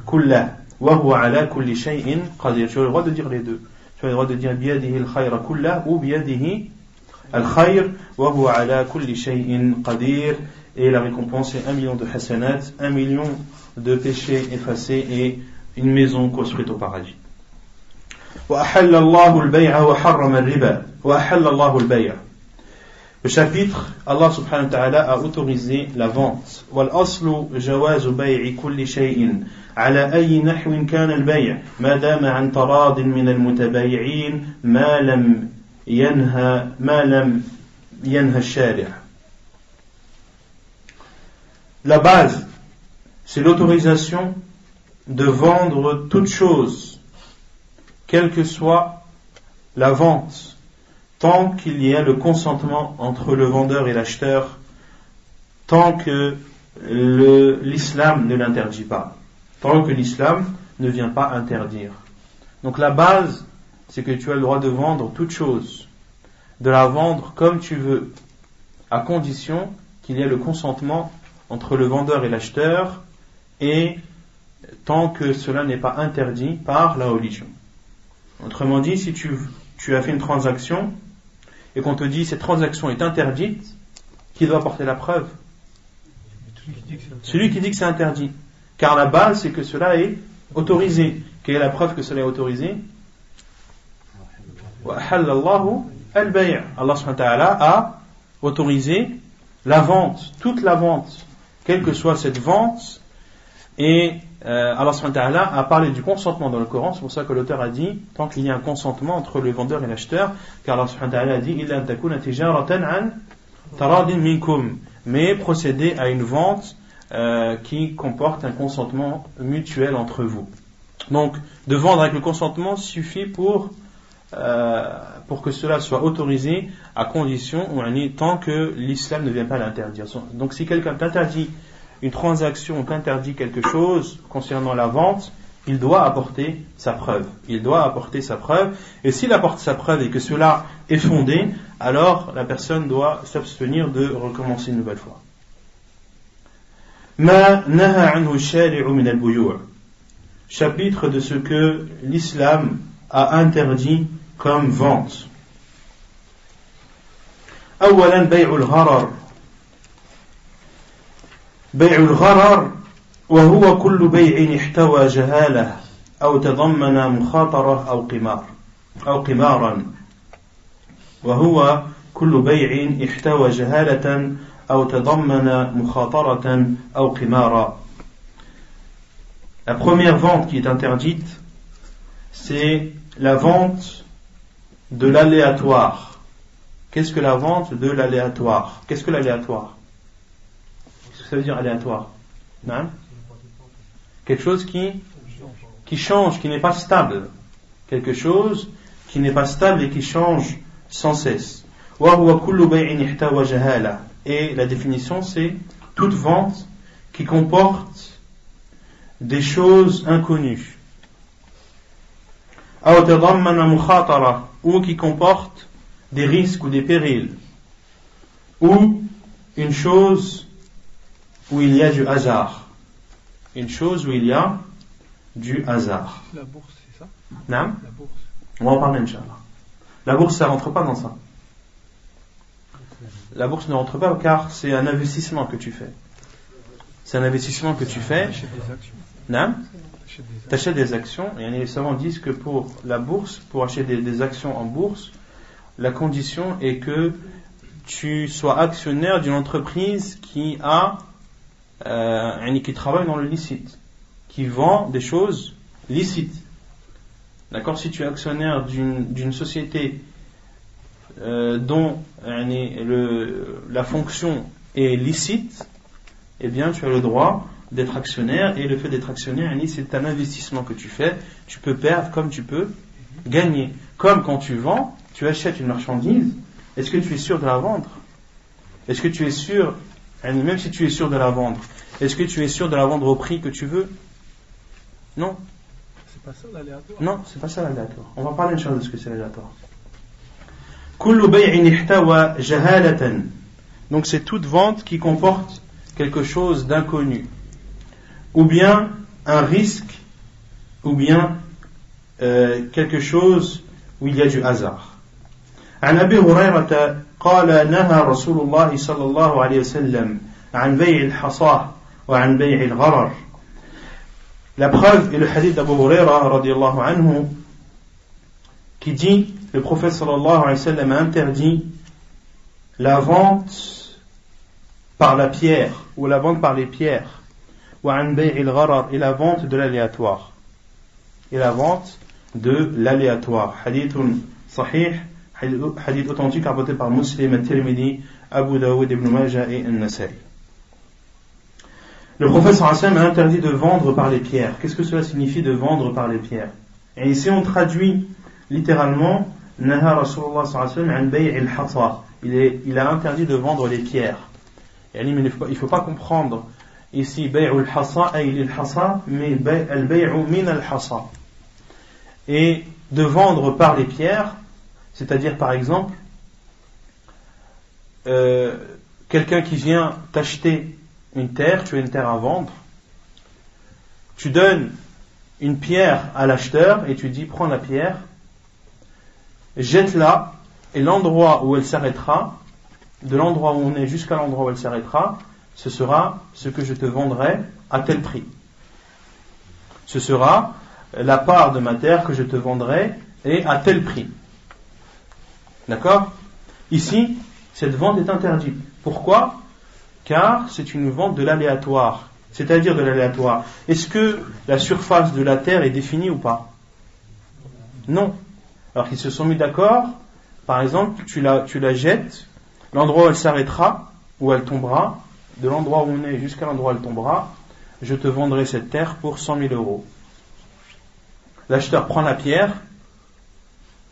كله وهو على كل شيء قدير. Tu as le droit de dire les deux. Tu as le droit de dire بيده الخير كله ou بيده الخير وهو على كل شيء قدير. Et la récompense est 1 million de hasanat, 1 million de péchés effacés et une maison construite au paradis. وأحل الله البيع وحرم الربا وأحل الله البيع. Le chapitre, Allah subhanahu wa ta'ala a autorisé la vente. والأصل جواز بيع كل شيء على أي نحو كان البيع ما دام عن تراض من المتبايعين ما لم ينهى الشارع. la base, c'est l'autorisation de vendre toute chose, quelle que soit la vente, tant qu'il y a le consentement entre le vendeur et l'acheteur, tant que l'islam ne l'interdit pas, tant que l'islam ne vient pas interdire. Donc la base, c'est que tu as le droit de vendre toute chose, de la vendre comme tu veux, à condition qu'il y ait le consentement entre le vendeur et l'acheteur, et tant que cela n'est pas interdit par la religion. Autrement dit, si tu as fait une transaction et qu'on te dit cette transaction est interdite, qui doit porter la preuve? Celui qui dit que c'est interdit. Car la base, c'est que cela est autorisé. Quelle est la preuve que cela est autorisé? Allah subhanahu wa ta'ala a autorisé la vente, toute la vente, quelle que soit cette vente, et Allah subhanahu wa ta'ala a parlé du consentement dans le Coran. C'est pour ça que l'auteur a dit, tant qu'il y a un consentement entre le vendeur et l'acheteur, car Allah subhanahu wa ta'ala a dit illa an takuna tijaratan an taradin minkum, mais procéder à une vente qui comporte un consentement mutuel entre vous. Donc de vendre avec le consentement suffit pour que cela soit autorisé, à condition, tant que l'islam ne vient pas l'interdire. Donc si quelqu'un t'interdit une transaction, t'interdit quelque chose concernant la vente, il doit apporter sa preuve. Il doit apporter sa preuve, et s'il apporte sa preuve et que cela est fondé, alors la personne doit s'abstenir de recommencer une nouvelle fois. Ma naha anhu shari'u min al-buyu'. Chapitre de ce que l'islam a interdit comme vente. أولا بيع الغرر. بيع الغرر وهو كل بيع احتوى جهالة أو تضمن مخاطرة أو قمارا. وهو كل بيع احتوى جهالة أو تضمن مخاطرة أو قمارا. La première vente qui est interdite, c'est la vente de l'aléatoire. Qu'est-ce que la vente de l'aléatoire? Qu'est-ce que l'aléatoire? Qu'est-ce que ça veut dire aléatoire? Non? Quelque chose qui change, qui n'est pas stable. Quelque chose qui n'est pas stable et qui change sans cesse. Et la définition, c'est toute vente qui comporte des choses inconnues, ou qui comporte des risques ou des périls, ou une chose où il y a du hasard. Une chose où il y a du hasard. La bourse, c'est ça? Non? La bourse. On va en parler, Inch'Allah. La bourse, ça rentre pas dans ça. La bourse ne rentre pas car c'est un investissement que tu fais. C'est un investissement que tu fais. T'achètes des actions. Non? T'achètes des actions. Et les savants disent que pour la bourse, pour acheter des actions en bourse, la condition est que tu sois actionnaire d'une entreprise qui travaille dans le licite, qui vend des choses licites. D'accord? Si tu es actionnaire d'une société dont la fonction est licite, eh bien tu as le droit d'être actionnaire, et le fait d'être actionnaire, c'est un investissement que tu fais. Tu peux perdre comme tu peux gagner. Comme quand tu vends, tu achètes une marchandise, est-ce que tu es sûr de la vendre? Est-ce que tu es sûr, même si tu es sûr de la vendre, est-ce que tu es sûr de la vendre au prix que tu veux? Non. C'est pas ça l'aléatoire? Non, c'est pas ça l'aléatoire. On va parler une chose de ce que c'est l'aléatoire. Kullu bay'in ihtawa jahalatan. Donc c'est toute vente qui comporte quelque chose d'inconnu, ou bien un risque, ou bien quelque chose où il y a du hasard. عن أبي هريرة قال نهى رسول الله صلى الله عليه وسلم عن بيع الحصاة وعن بيع الغرر. La preuve est le hadith d'Abu Huraira radiyallahu anhu qui dit le prophète sallallahu alayhi wa sallam a interdit la vente par la pierre ou la vente par les pierres, وعن بيع الغرر, et la vente de l'aléatoire, et la vente de l'aléatoire. Hadith sahih, hadith authentique rapporté par Muslim, At-Tirmidhi, Abu Dawud, Ibn Majah et An-Nasai. le prophète sallallahu alayhi wa sallam a interdit de vendre par les pierres. Qu'est-ce que cela signifie de vendre par les pierres? Et ici on traduit littéralement Naha Rasulullah sallallahu alayhi wa sallam an bay' al-hasa. Il a interdit de vendre les pierres. Il ne faut pas comprendre ici bay' al-hasa ay lil-hasa, mais al-bay'u min al-hasa. Et de vendre par les pierres, c'est-à-dire par exemple quelqu'un qui vient t'acheter une terre, tu as une terre à vendre, tu donnes une pierre à l'acheteur et tu dis prends la pierre, jette-la, et l'endroit où elle s'arrêtera, de l'endroit où on est jusqu'à l'endroit où elle s'arrêtera, ce sera ce que je te vendrai à tel prix. Ce sera la part de ma terre que je te vendrai et à tel prix. D'accord? Ici, cette vente est interdite. Pourquoi? Car c'est une vente de l'aléatoire. C'est-à-dire de l'aléatoire. Est-ce que la surface de la terre est définie ou pas? Non. Alors qu'ils se sont mis d'accord, par exemple, tu la jettes, l'endroit où elle s'arrêtera, où elle tombera, de l'endroit où on est jusqu'à l'endroit où elle tombera, je te vendrai cette terre pour 100 000 euros. L'acheteur prend la pierre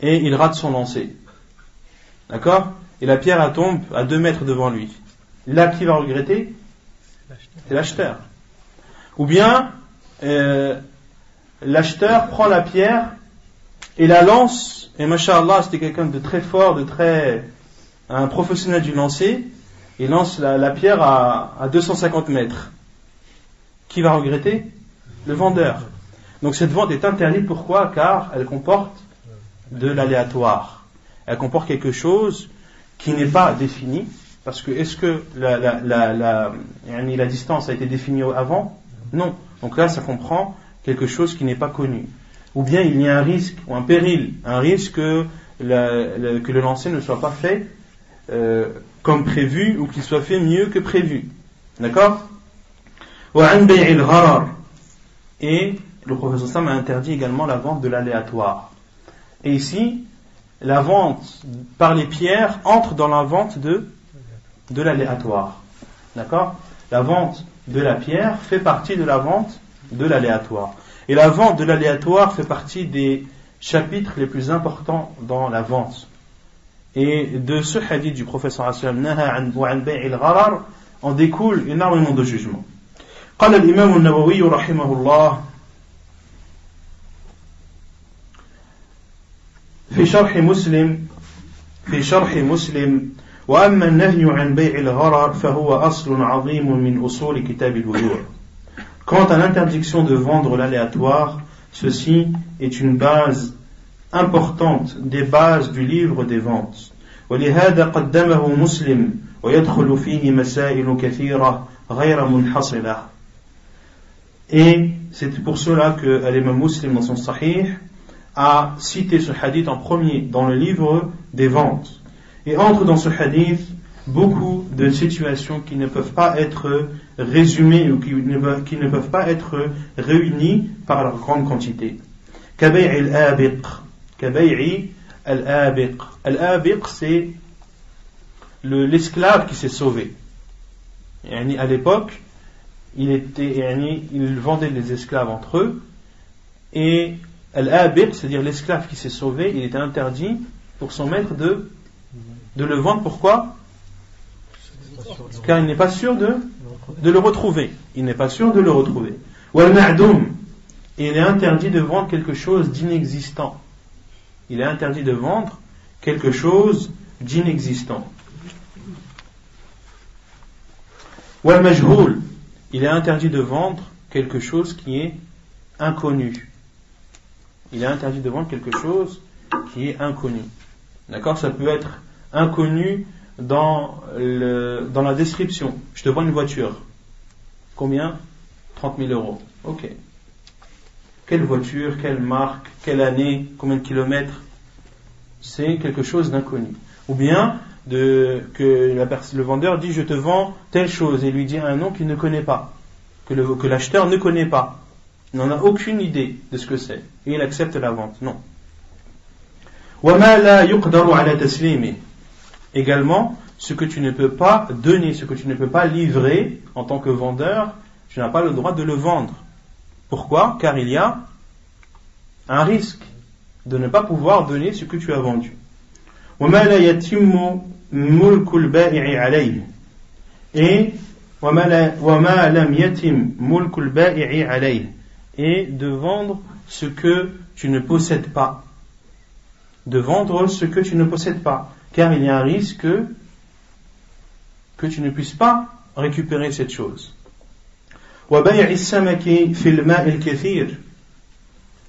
et il rate son lancer. D'accord? Et la pierre elle tombe à 2 mètres devant lui. Là, qui va regretter? C'est l'acheteur. Ou bien, l'acheteur prend la pierre et la lance, et masha'Allah, c'était quelqu'un de très fort, un professionnel du lancer, il lance la pierre à 250 mètres. Qui va regretter? Le vendeur. Donc cette vente est interdite, pourquoi? Car elle comporte de l'aléatoire. Elle comporte quelque chose qui n'est pas défini, parce que est-ce que la distance a été définie avant? Non. Donc là, ça comprend quelque chose qui n'est pas connu. Ou bien il y a un risque, ou un péril, un risque que le lancer ne soit pas fait comme prévu, ou qu'il soit fait mieux que prévu. D'accord? Et le professeur Sam a interdit également la vente de l'aléatoire. Et ici, la vente par les pierres entre dans la vente de l'aléatoire. D'accord? La vente de la pierre fait partie de la vente de l'aléatoire. Et la vente de l'aléatoire fait partie des chapitres les plus importants dans la vente. Et de ce hadith du professeur Naha an bay' al-gharar en découle énormément de jugements. قال الإمام النووي رحمه الله في شرح مسلم وأما النهي عن بيع الغرر فهو أصل عظيم من أصول كتاب البيوع. Quant à l'interdiction de vendre l'aléatoire, ceci est une base importante des bases du livre des ventes. ولهذا قدمه مسلم ويدخل فيه مسائل كثيرة غير منحصرة. Et c'est pour cela que l'imam Muslim dans son Sahih a cité ce hadith en premier dans le livre des ventes. Et entre dans ce hadith beaucoup de situations qui ne peuvent pas être résumées ou qui ne peuvent pas être réunies par leur grande quantité. كبيع الآبق. Al-Abiq, c'est l'esclave qui s'est sauvé. Yani, à l'époque, il vendait les esclaves entre eux, et Al-Abiq, c'est-à-dire l'esclave qui s'est sauvé, il était interdit pour son maître de le vendre. Pourquoi? Car il n'est pas sûr de le retrouver. Il n'est pas sûr de le retrouver. Wal-Ma'doum, et il est interdit de vendre quelque chose d'inexistant. Il est interdit de vendre quelque chose d'inexistant. Wal-Majhoul, il est interdit de vendre quelque chose qui est inconnu. Il est interdit de vendre quelque chose qui est inconnu. D'accord? Ça peut être inconnu dans la description. Je te vends une voiture. Combien? 30 000 euros. Ok. Quelle voiture, quelle marque, quelle année, combien de kilomètres? C'est quelque chose d'inconnu. Ou bien que le vendeur dit je te vends telle chose et lui dit un nom qu'il ne connaît pas, que l'acheteur ne connaît pas. Il n'en a aucune idée de ce que c'est. Et il accepte la vente. Non. Également, ce que tu ne peux pas donner, ce que tu ne peux pas livrer en tant que vendeur, tu n'as pas le droit de le vendre. Pourquoi? Car il y a un risque de ne pas pouvoir donner ce que tu as vendu. وَمَا لَا يَتِمُّ مُلْكُ الْبَائِعِ عَلَيْهِ et وَمَا لَمْ يَتِمْ مُلْكُ الْبَائِعِ عَلَيْهِ et de vendre ce que tu ne possèdes pas. De vendre ce que tu ne possèdes pas. Car il y a un risque que tu ne puisses pas récupérer cette chose. وَبَيْعِ السَّمَكِ فِي الْمَاءِ الْكَثِيرِ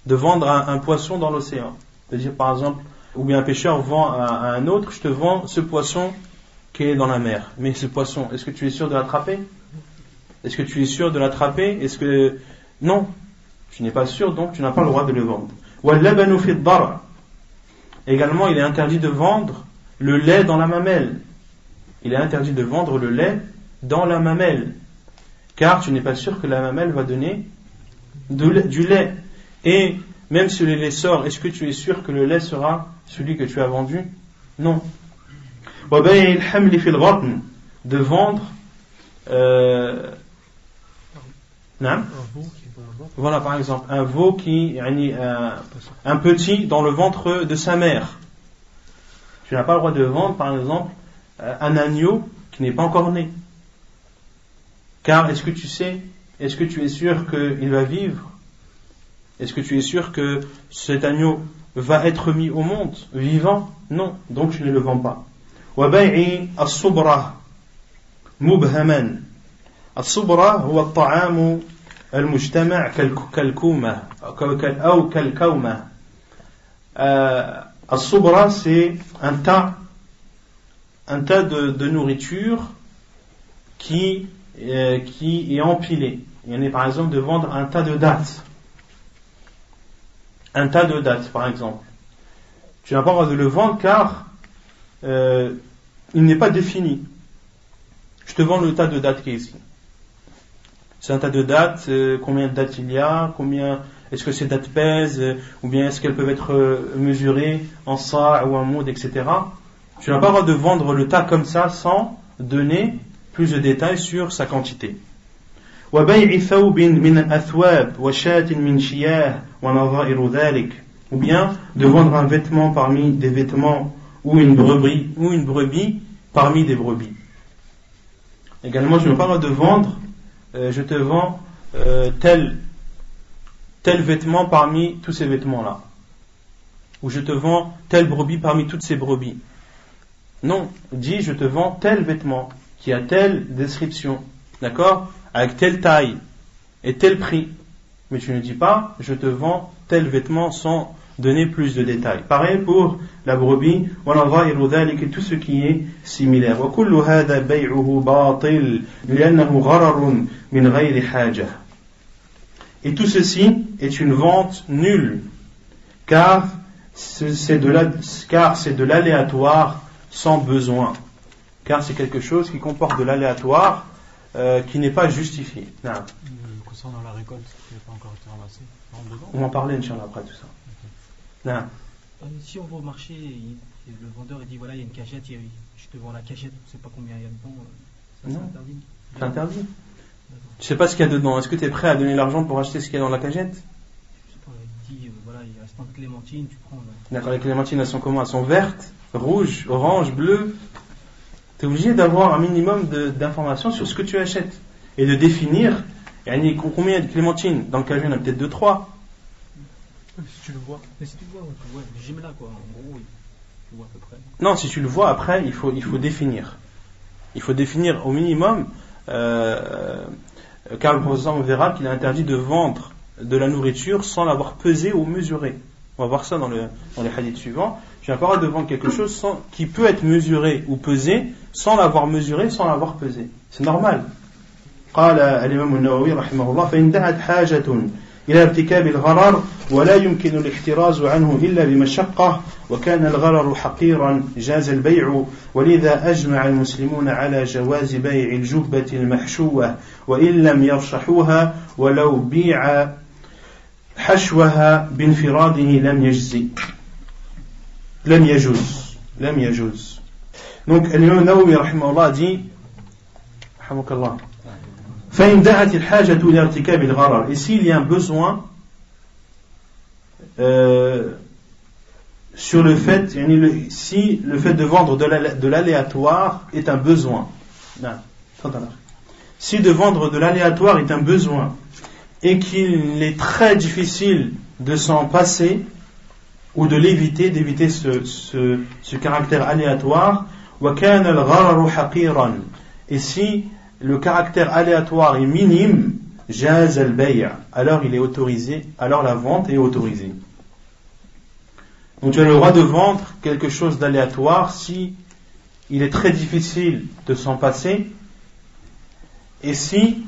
de vendre un poisson dans l'océan. C'est-à-dire par exemple, ou bien un pêcheur vend à un autre, je te vends ce poisson qui est dans la mer. Mais ce poisson, est-ce que tu es sûr de l'attraper? Est-ce que tu es sûr de l'attraper? Est-ce que... Non, tu n'es pas sûr, donc tu n'as pas le droit de le vendre. وَاللَّبَنُ فِي الضَّرْعِ également, il est interdit de vendre le lait dans la mamelle. Il est interdit de vendre le lait dans la mamelle. Car tu n'es pas sûr que la mamelle va donner du lait. Et même si le lait sort, est-ce que tu es sûr que le lait sera celui que tu as vendu? Non. De vendre voilà par exemple un veau qui un petit dans le ventre de sa mère. Tu n'as pas le droit de vendre par exemple un agneau qui n'est pas encore né. Car est-ce que tu es sûr qu'il va vivre? Est-ce que tu es sûr que cet agneau va être mis au monde vivant? Non, donc tu ne le vends pas. وبيع الصبرة مبهما الصبرة هو الطعام المجتمع كالكومة أو كالكومة الصبرة c'est un tas de nourriture qui est empilé. Il y en a par exemple de vendre un tas de dattes. Un tas de dattes par exemple. Tu n'as pas le droit de le vendre car il n'est pas défini. Je te vends le tas de dattes qui est ici. C'est un tas de dattes, combien de dattes il y a, est-ce que ces dattes pèsent, ou bien est-ce qu'elles peuvent être mesurées en sa' ou en moud, etc. Tu n'as pas le droit de vendre le tas comme ça sans donner plus de détails sur sa quantité. وبيع ثوب من أثواب وشاة من شياه ونظائر ذلك ou bien de vendre un vêtement parmi des vêtements ou une brebis parmi des brebis. Également, je n'ai pas le droit de vendre, je te vends tel vêtement parmi tous ces vêtements-là. Ou je te vends telle brebis parmi toutes ces brebis. Non, dis je te vends tel vêtement qui a telle description, d'accord, avec telle taille et tel prix. Mais tu ne dis pas je te vends tel vêtement sans donner plus de détails. Pareil pour la brebis, et tout ce qui est similaire. Et tout ceci est une vente nulle, car c'est de l'aléatoire sans besoin. Car c'est quelque chose qui comporte de l'aléatoire qui n'est pas justifié. Concernant la récolte qui n'est pas encore été ramassée, on va en parler, Inch'Allah, après tout ça. Si on va au marché et le vendeur il dit voilà il y a une cachette, je te vends la cachette, je ne sais pas combien il y a dedans, ça c'est interdit. C'est interdit. Tu ne sais pas ce qu'il y a dedans. Est-ce que tu es prêt à donner l'argent pour acheter ce qu'il y a dans la cachette? Je sais pas, il dit voilà il reste plein de clémentines, tu prends. D'accord, les clémentines elles sont comment? Elles sont vertes, rouges, oranges, bleues. Tu es obligé d'avoir un minimum d'informations sur ce que tu achètes et de définir combien il y a de clémentines. Dans le cajou il y en a peut-être 2-3. Si tu le vois. Mais si tu vois, j'aime là quoi, en gros, tu vois à peu près. Non, si tu le vois après, il faut définir. Il faut définir au minimum, car le prophète on verra qu'il est interdit de vendre de la nourriture sans l'avoir pesée ou mesurée. On va voir ça dans les hadiths suivants. Tu n'as pas le droit de vendre quelque chose qui peut être mesuré ou pesé sans l'avoir mesuré, sans l'avoir pesé. C'est normal. قال الإمام النووي رحمه الله فإن دعت حاجة إلى ارتكاب الغرر ولا يمكن الاحتراز عنه إلا بمشقة وكان الغرر حقيرا جاز البيع ولذا أجمع المسلمون على جواز بيع الجبة المحشوة وإن لم يرشحوها ولو بيع حشوها بانفراده لم يجوز. Donc l'imam Nawawi rahimahullah dit رحمك الله فإن دعت الحاجة إلى ارتكاب الغرر. Et s'il y a un besoin sur le fait, si le fait de vendre de l'aléatoire est un besoin. Si de vendre de l'aléatoire est un besoin et qu'il est très difficile de s'en passer ou de l'éviter, d'éviter ce caractère aléatoire, وَكَانَ الْغَرَرُ حَقِيرًا. Et si le caractère aléatoire est minime, جَازَ الْبَيْعَ, alors il est autorisé, alors la vente est autorisée. Donc tu as le droit de vendre quelque chose d'aléatoire si il est très difficile de s'en passer et si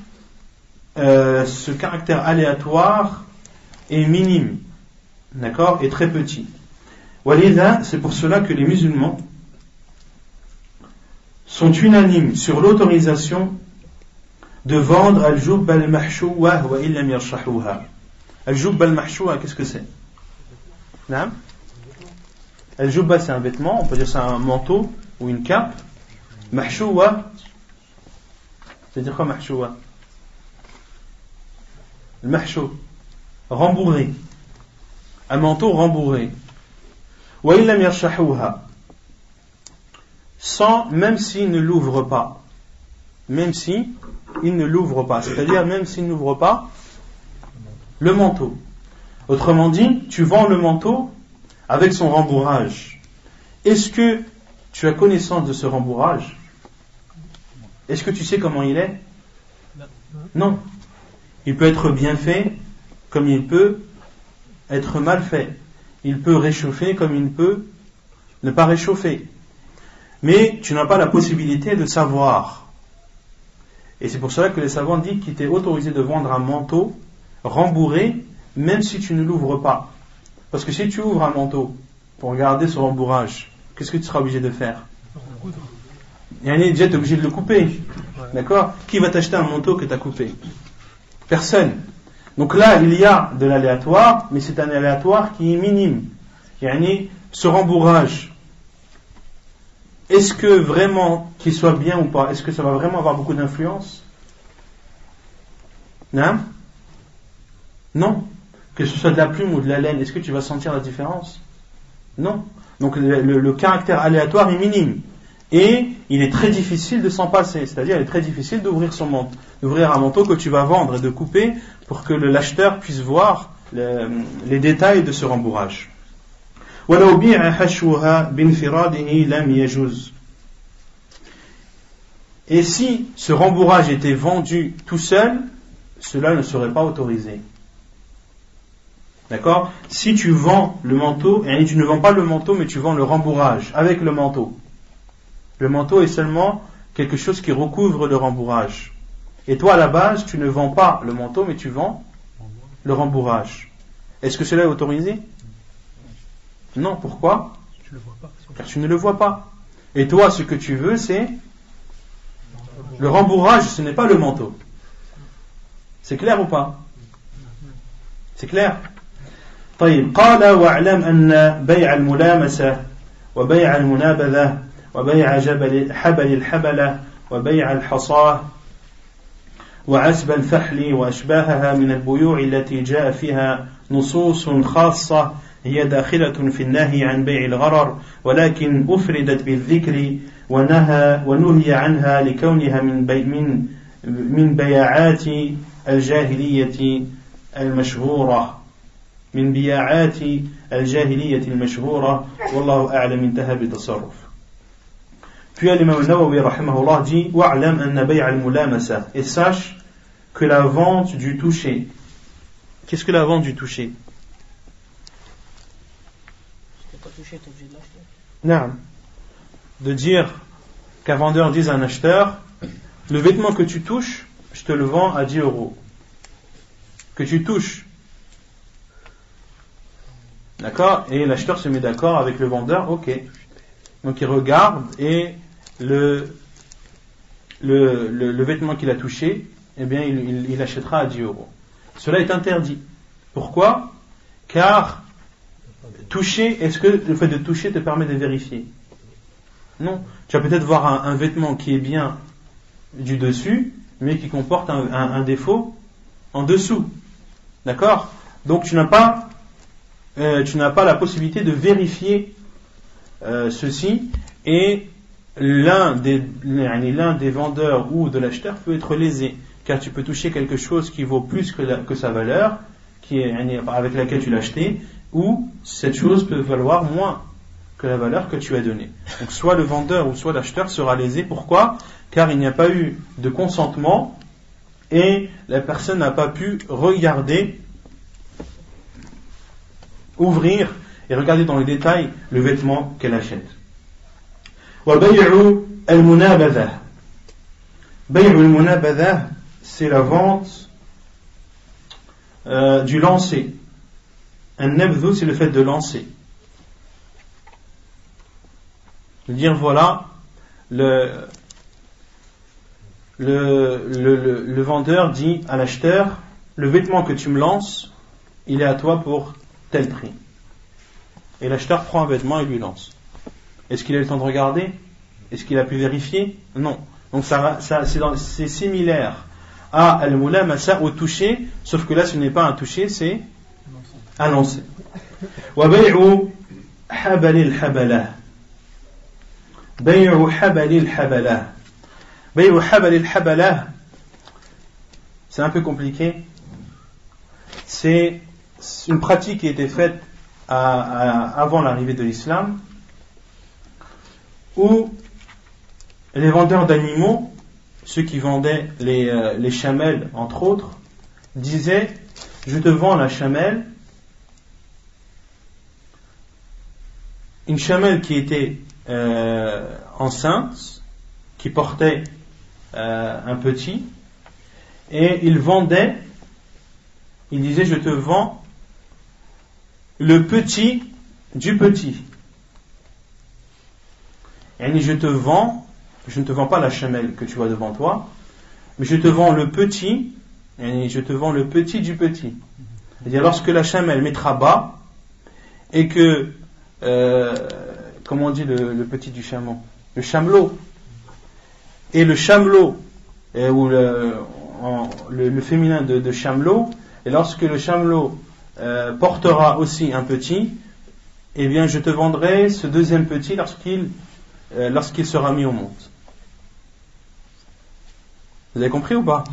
ce caractère aléatoire est minime, d'accord, et très petit. Walidha, c'est pour cela que les musulmans sont unanimes sur l'autorisation de vendre al-jubba al-mahshouwa wa illam yarshahuha. Al-jubba al-mahshouwa, qu'est-ce que c'est? Naam? Al-jubba, c'est un vêtement, on peut dire c'est un manteau ou une cape. Mahshouwa, c'est-à-dire quoi mahshouwa? Le mahshou, rembourré. Un manteau rembourré. Wa illam yarshahuha, sans, même s'il ne l'ouvre pas. Même si il ne l'ouvre pas. C'est-à-dire même s'il n'ouvre pas le manteau. Autrement dit, tu vends le manteau avec son rembourrage. Est-ce que tu as connaissance de ce rembourrage? Est-ce que tu sais comment il est? Non. Il peut être bien fait comme il peut être mal fait. Il peut réchauffer comme il peut ne pas réchauffer. Mais tu n'as pas la possibilité de savoir. Et c'est pour cela que les savants disent qu'il t'est autorisé de vendre un manteau rembourré même si tu ne l'ouvres pas. Parce que si tu ouvres un manteau pour regarder ce rembourrage, qu'est-ce que tu seras obligé de faire? Déjà tu es obligé de le couper. D'accord? Qui va t'acheter un manteau que tu as coupé? Personne. Donc là il y a de l'aléatoire, mais c'est un aléatoire qui est minime. Ce rembourrage, est-ce que vraiment qu'il soit bien ou pas? Est-ce que ça va vraiment avoir beaucoup d'influence? Non? Non. Que ce soit de la plume ou de la laine, est-ce que tu vas sentir la différence? Non. Donc le caractère aléatoire est minime. Et il est très difficile de s'en passer. C'est-à-dire il est très difficile d'ouvrir un manteau que tu vas vendre et de couper pour que l'acheteur puisse voir les détails de ce rembourrage. وَلَوْ بِيعَ حَشْوُهَا بِانْفِرَادِهِ لَمْ يَجُوزْ. Et si ce rembourrage était vendu tout seul, cela ne serait pas autorisé. D'accord? Si tu vends le manteau, et tu ne vends pas le manteau, mais tu vends le rembourrage avec le manteau. Le manteau est seulement quelque chose qui recouvre le rembourrage. Et toi, à la base, tu ne vends pas le manteau, mais tu vends le rembourrage. Est-ce que cela est autorisé? Non. Pourquoi? Car tu ne le vois pas. Et toi, ce que tu veux, c'est le rembourrage, ce n'est pas le manteau. C'est clair ou pas? C'est clair? طيب قال واعلم أن بيع الملامسة وبيع المنابذة وبيع حبل الحبلة وبيع الحصاة وعسب الفحل وأشباهها من البيوع التي جاء فيها نصوص خاصة هي داخلة في النهي عن بيع الغرر ولكن أفردت بالذكر ونهي عنها لكونها من بياعات الجاهلية المشهورة من بياعات الجاهلية المشهورة والله أعلم انتهى بتصرف. Puis l'imam Nawawi rahimahullah dit wa'lam anna bay' al-mulamasa, et sache que la vente du toucher. Qu'est-ce que la vente du toucher? Si tu n'es pas touché, tu es obligé de l'acheter. Non. De dire qu'un vendeur dise à un acheteur, le vêtement que tu touches, je te le vends à 10 €. Que tu touches. D'accord? Et l'acheteur se met d'accord avec le vendeur, ok. Donc il regarde et le vêtement qu'il a touché, eh bien il achètera à 10 €. Cela est interdit. Pourquoi? Car toucher, est-ce que le fait de toucher te permet de vérifier? Non. Tu vas peut-être voir un vêtement qui est bien du dessus, mais qui comporte un défaut en dessous. D'accord? Donc tu n'as pas la possibilité de vérifier ceci, et l'un des vendeurs ou de l'acheteur peut être lésé, car tu peux toucher quelque chose qui vaut plus que sa valeur, avec laquelle tu l'as acheté, ou cette chose peut valoir moins que la valeur que tu as donnée. Donc soit le vendeur ou soit l'acheteur sera lésé. Pourquoi? Car il n'y a pas eu de consentement et la personne n'a pas pu regarder, ouvrir et regarder dans les détails le vêtement qu'elle achète. وَبَيْعُ الْمُنَابَذَةِ. بَيْعُ الْمُنَابَذَةِ, c'est la vente du lancer. Un nabdhu, c'est le fait de lancer. De dire voilà, le vendeur dit à l'acheteur, le vêtement que tu me lances, il est à toi pour tel prix. Et l'acheteur prend un vêtement et lui lance. Est-ce qu'il a eu le temps de regarder? Est-ce qu'il a pu vérifier? Non. Donc c'est similaire à al-mulamasa, au toucher, sauf que là ce n'est pas un toucher, c'est un lancer. Wa bay'u habalil habalah. Bay'u habalil habalah. Bay'u habalil habalah, c'est un peu compliqué. C'est une pratique qui était faite avant l'arrivée de l'islam, où les vendeurs d'animaux, ceux qui vendaient les chamelles entre autres, disaient: je te vends la chamelle, une chamelle qui était enceinte, qui portait un petit, et il disait: je te vends le petit du petit. Et je ne te vends pas la chamelle que tu vois devant toi, mais je te vends le petit, du petit. C'est-à-dire, lorsque la chamelle mettra bas, et que, comment on dit le petit du chameau? Le chamelot. Et le chamelot, ou le féminin de chamelot, et lorsque le chamelot portera aussi un petit, eh bien je te vendrai ce deuxième petit lorsqu'il sera mis au monde. Vous avez compris ou pas?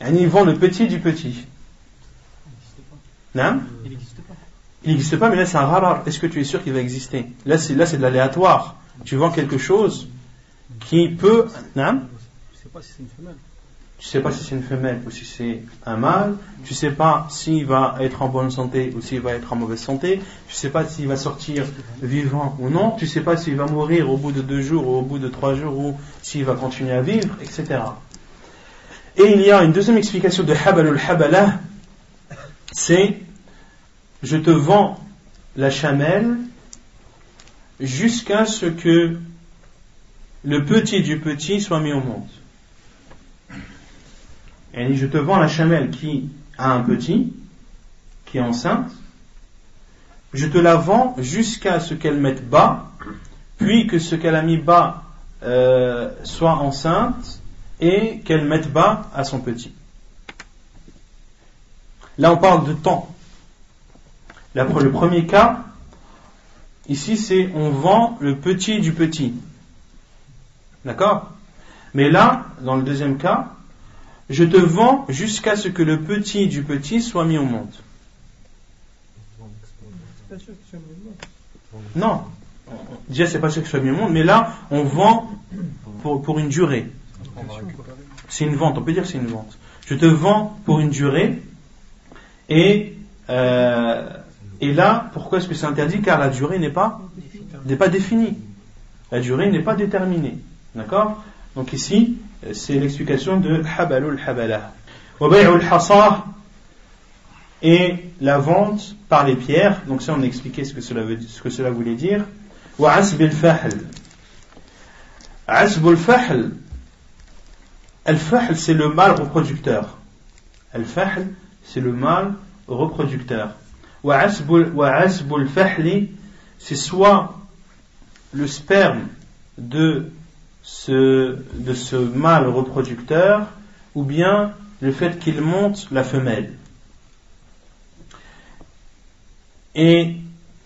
Ils vendent le petit du petit. Non? Il n'existe pas, mais là c'est un rarar. Est-ce que tu es sûr qu'il va exister? Là c'est de l'aléatoire. Tu vends quelque chose qui peut... Non? Je ne sais pas si c'est une femelle. Tu ne sais pas si c'est une femelle ou si c'est un mâle. Tu ne sais pas s'il va être en bonne santé ou s'il va être en mauvaise santé. Tu ne sais pas s'il va sortir vivant ou non. Tu ne sais pas s'il va mourir au bout de 2 jours ou au bout de 3 jours, ou s'il va continuer à vivre, etc. Et il y a une deuxième explication de habalul habalah, c'est: je te vends la chamelle jusqu'à ce que le petit du petit soit mis au monde. Et je te vends la chamelle qui a un petit, qui est enceinte, je te la vends jusqu'à ce qu'elle mette bas, puis que ce qu'elle a mis bas soit enceinte, et qu'elle mette bas à son petit. Là on parle de temps. Le premier cas, ici c'est on vend le petit du petit. D'accord? Mais là, dans le deuxième cas, je te vends jusqu'à ce que le petit du petit soit mis au monde. Non. Déjà, c'est pas sûr qu'il soit mis au monde, mais là, on vend pour une durée. C'est une vente, on peut dire que c'est une vente. Je te vends pour une durée, et là, pourquoi est-ce que c'est interdit? Car la durée n'est pas définie. La durée n'est pas déterminée. D'accord? Donc ici, c'est l'explication de habalul habalah. Wa bay'ul hasah, et la vente par les pierres. Donc ça, on a expliqué ce que cela voulait dire. Wa asbil fahl. Asbul fahl. Al-fahl, c'est le mâle reproducteur. Al-fahl, c'est le mâle reproducteur. Wa asbul fahli, c'est soit le sperme de ce mâle reproducteur ou bien le fait qu'il monte la femelle. Et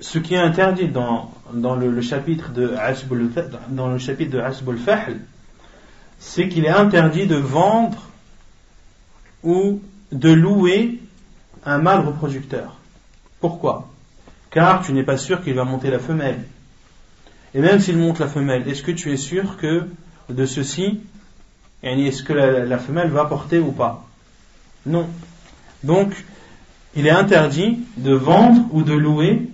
ce qui est interdit dans le chapitre de Asbul Fahl, c'est qu'il est interdit de vendre ou de louer un mâle reproducteur. Pourquoi? Car tu n'es pas sûr qu'il va monter la femelle. Et même s'il monte la femelle, est-ce que tu es sûr que de ceci, est-ce que la femelle va porter ou pas? Non. Donc, il est interdit de vendre ou de louer,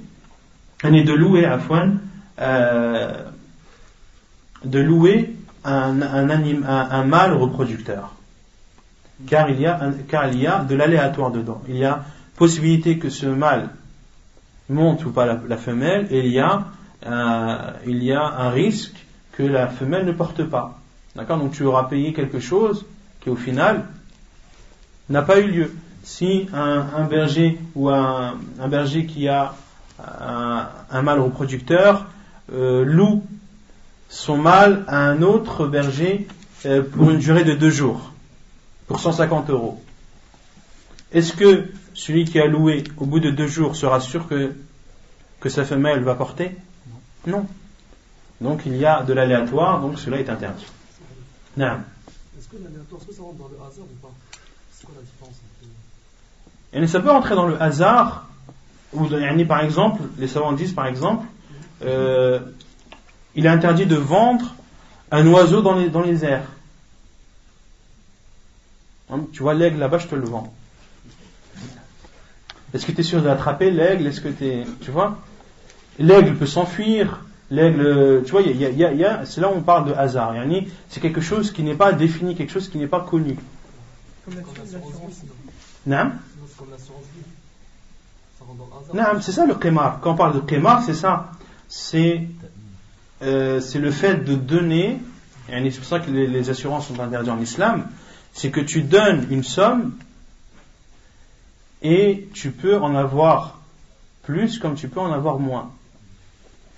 un mâle reproducteur. Car il y a de l'aléatoire dedans. Il y a possibilité que ce mâle monte ou pas la femelle, et il y a un risque que la femelle ne porte pas. D'accord? Donc tu auras payé quelque chose qui au final n'a pas eu lieu. Si un berger ou un berger qui a un mâle reproducteur loue son mâle à un autre berger pour une durée de 2 jours, pour 150 €. Est-ce que celui qui a loué au bout de 2 jours sera sûr que sa femelle va porter? Non. Donc il y a de l'aléatoire, donc cela est interdit. Non. Est-ce que l'aléatoire, ça rentre dans le hasard ou pas? C'est quoi la différence? Et ça peut entrer dans le hasard, ou par exemple, les savants disent par exemple, il est interdit de vendre un oiseau dans les airs. Tu vois l'aigle là-bas, je te le vends. Est-ce que tu es sûr de l'attraper, l'aigle? Tu vois? L'aigle peut s'enfuir. L'aigle, tu vois, c'est là où on parle de hasard. C'est quelque chose qui n'est pas défini, quelque chose qui n'est pas connu. Comme l'assurance. Non? C'est comme l'assurance vie. Ça rentre dans le hasard. Non, c'est ça le qimar. Quand on parle de qimar, c'est ça. C'est le fait de donner, c'est pour ça que les assurances sont interdites en islam, c'est que tu donnes une somme et tu peux en avoir plus comme tu peux en avoir moins.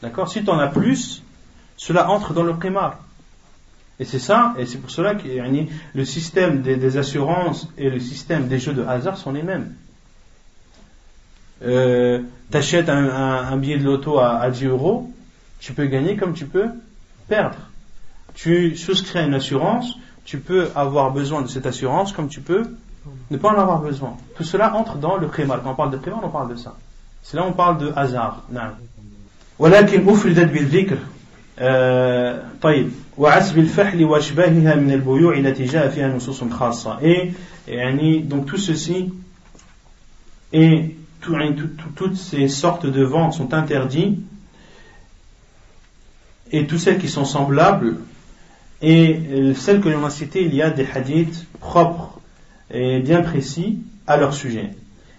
D'accord? Si tu en as plus, cela entre dans le qimar. Et c'est ça, et c'est pour cela que le système des assurances et le système des jeux de hasard sont les mêmes. T'achètes un billet de loto à 10 €, tu peux gagner comme tu peux perdre. Tu souscris à une assurance, tu peux avoir besoin de cette assurance comme tu peux ne pas en avoir besoin. Tout cela entre dans le qimar. Quand on parle de qimar, on parle de ça. C'est là on parle de hasard. ولكن أفردت بالذكر طيب وعسب الفحل وأشباهها من البيوع التي جاء فيها نصوص خاصة. Et donc tout ceci et toutes ces sortes de ventes sont interdites, et toutes celles qui sont semblables, et celles que l'on a citées, il y a des hadiths propres et bien précis à leur sujet,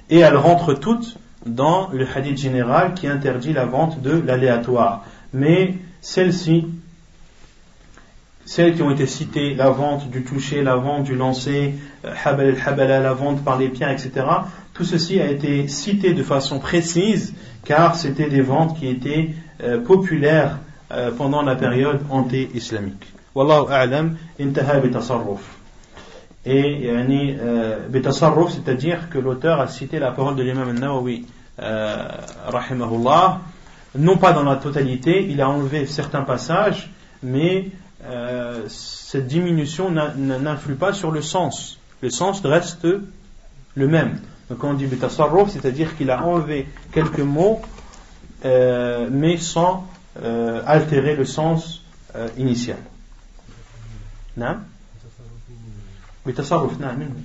et elles rentrent toutes dans le hadith général qui interdit la vente de l'aléatoire. Mais celles qui ont été citées, la vente du toucher, la vente du lancer, habal al-habala, la vente par les pieds, etc., tout ceci a été cité de façon précise, car c'était des ventes qui étaient populaires pendant la période anti-islamique. Wallahu a'lam, intaha bitasarruf. Et bitasarruf, c'est-à-dire que l'auteur a cité la parole de l'imam al-Nawawi rahimahullah, non pas dans la totalité, il a enlevé certains passages, mais cette diminution n'influe pas sur le sens. Le sens reste le même. Donc quand on dit bitasarruf, c'est-à-dire qu'il a enlevé quelques mots, mais sans altérer le sens initial. نعم بتصرف نعم منه.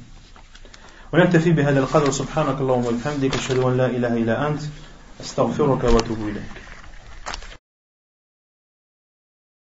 ونكتفي بهذا القدر. سبحانك اللهم وبحمدك أشهد أن لا إله إلا أنت أستغفرك وأتوب إليك.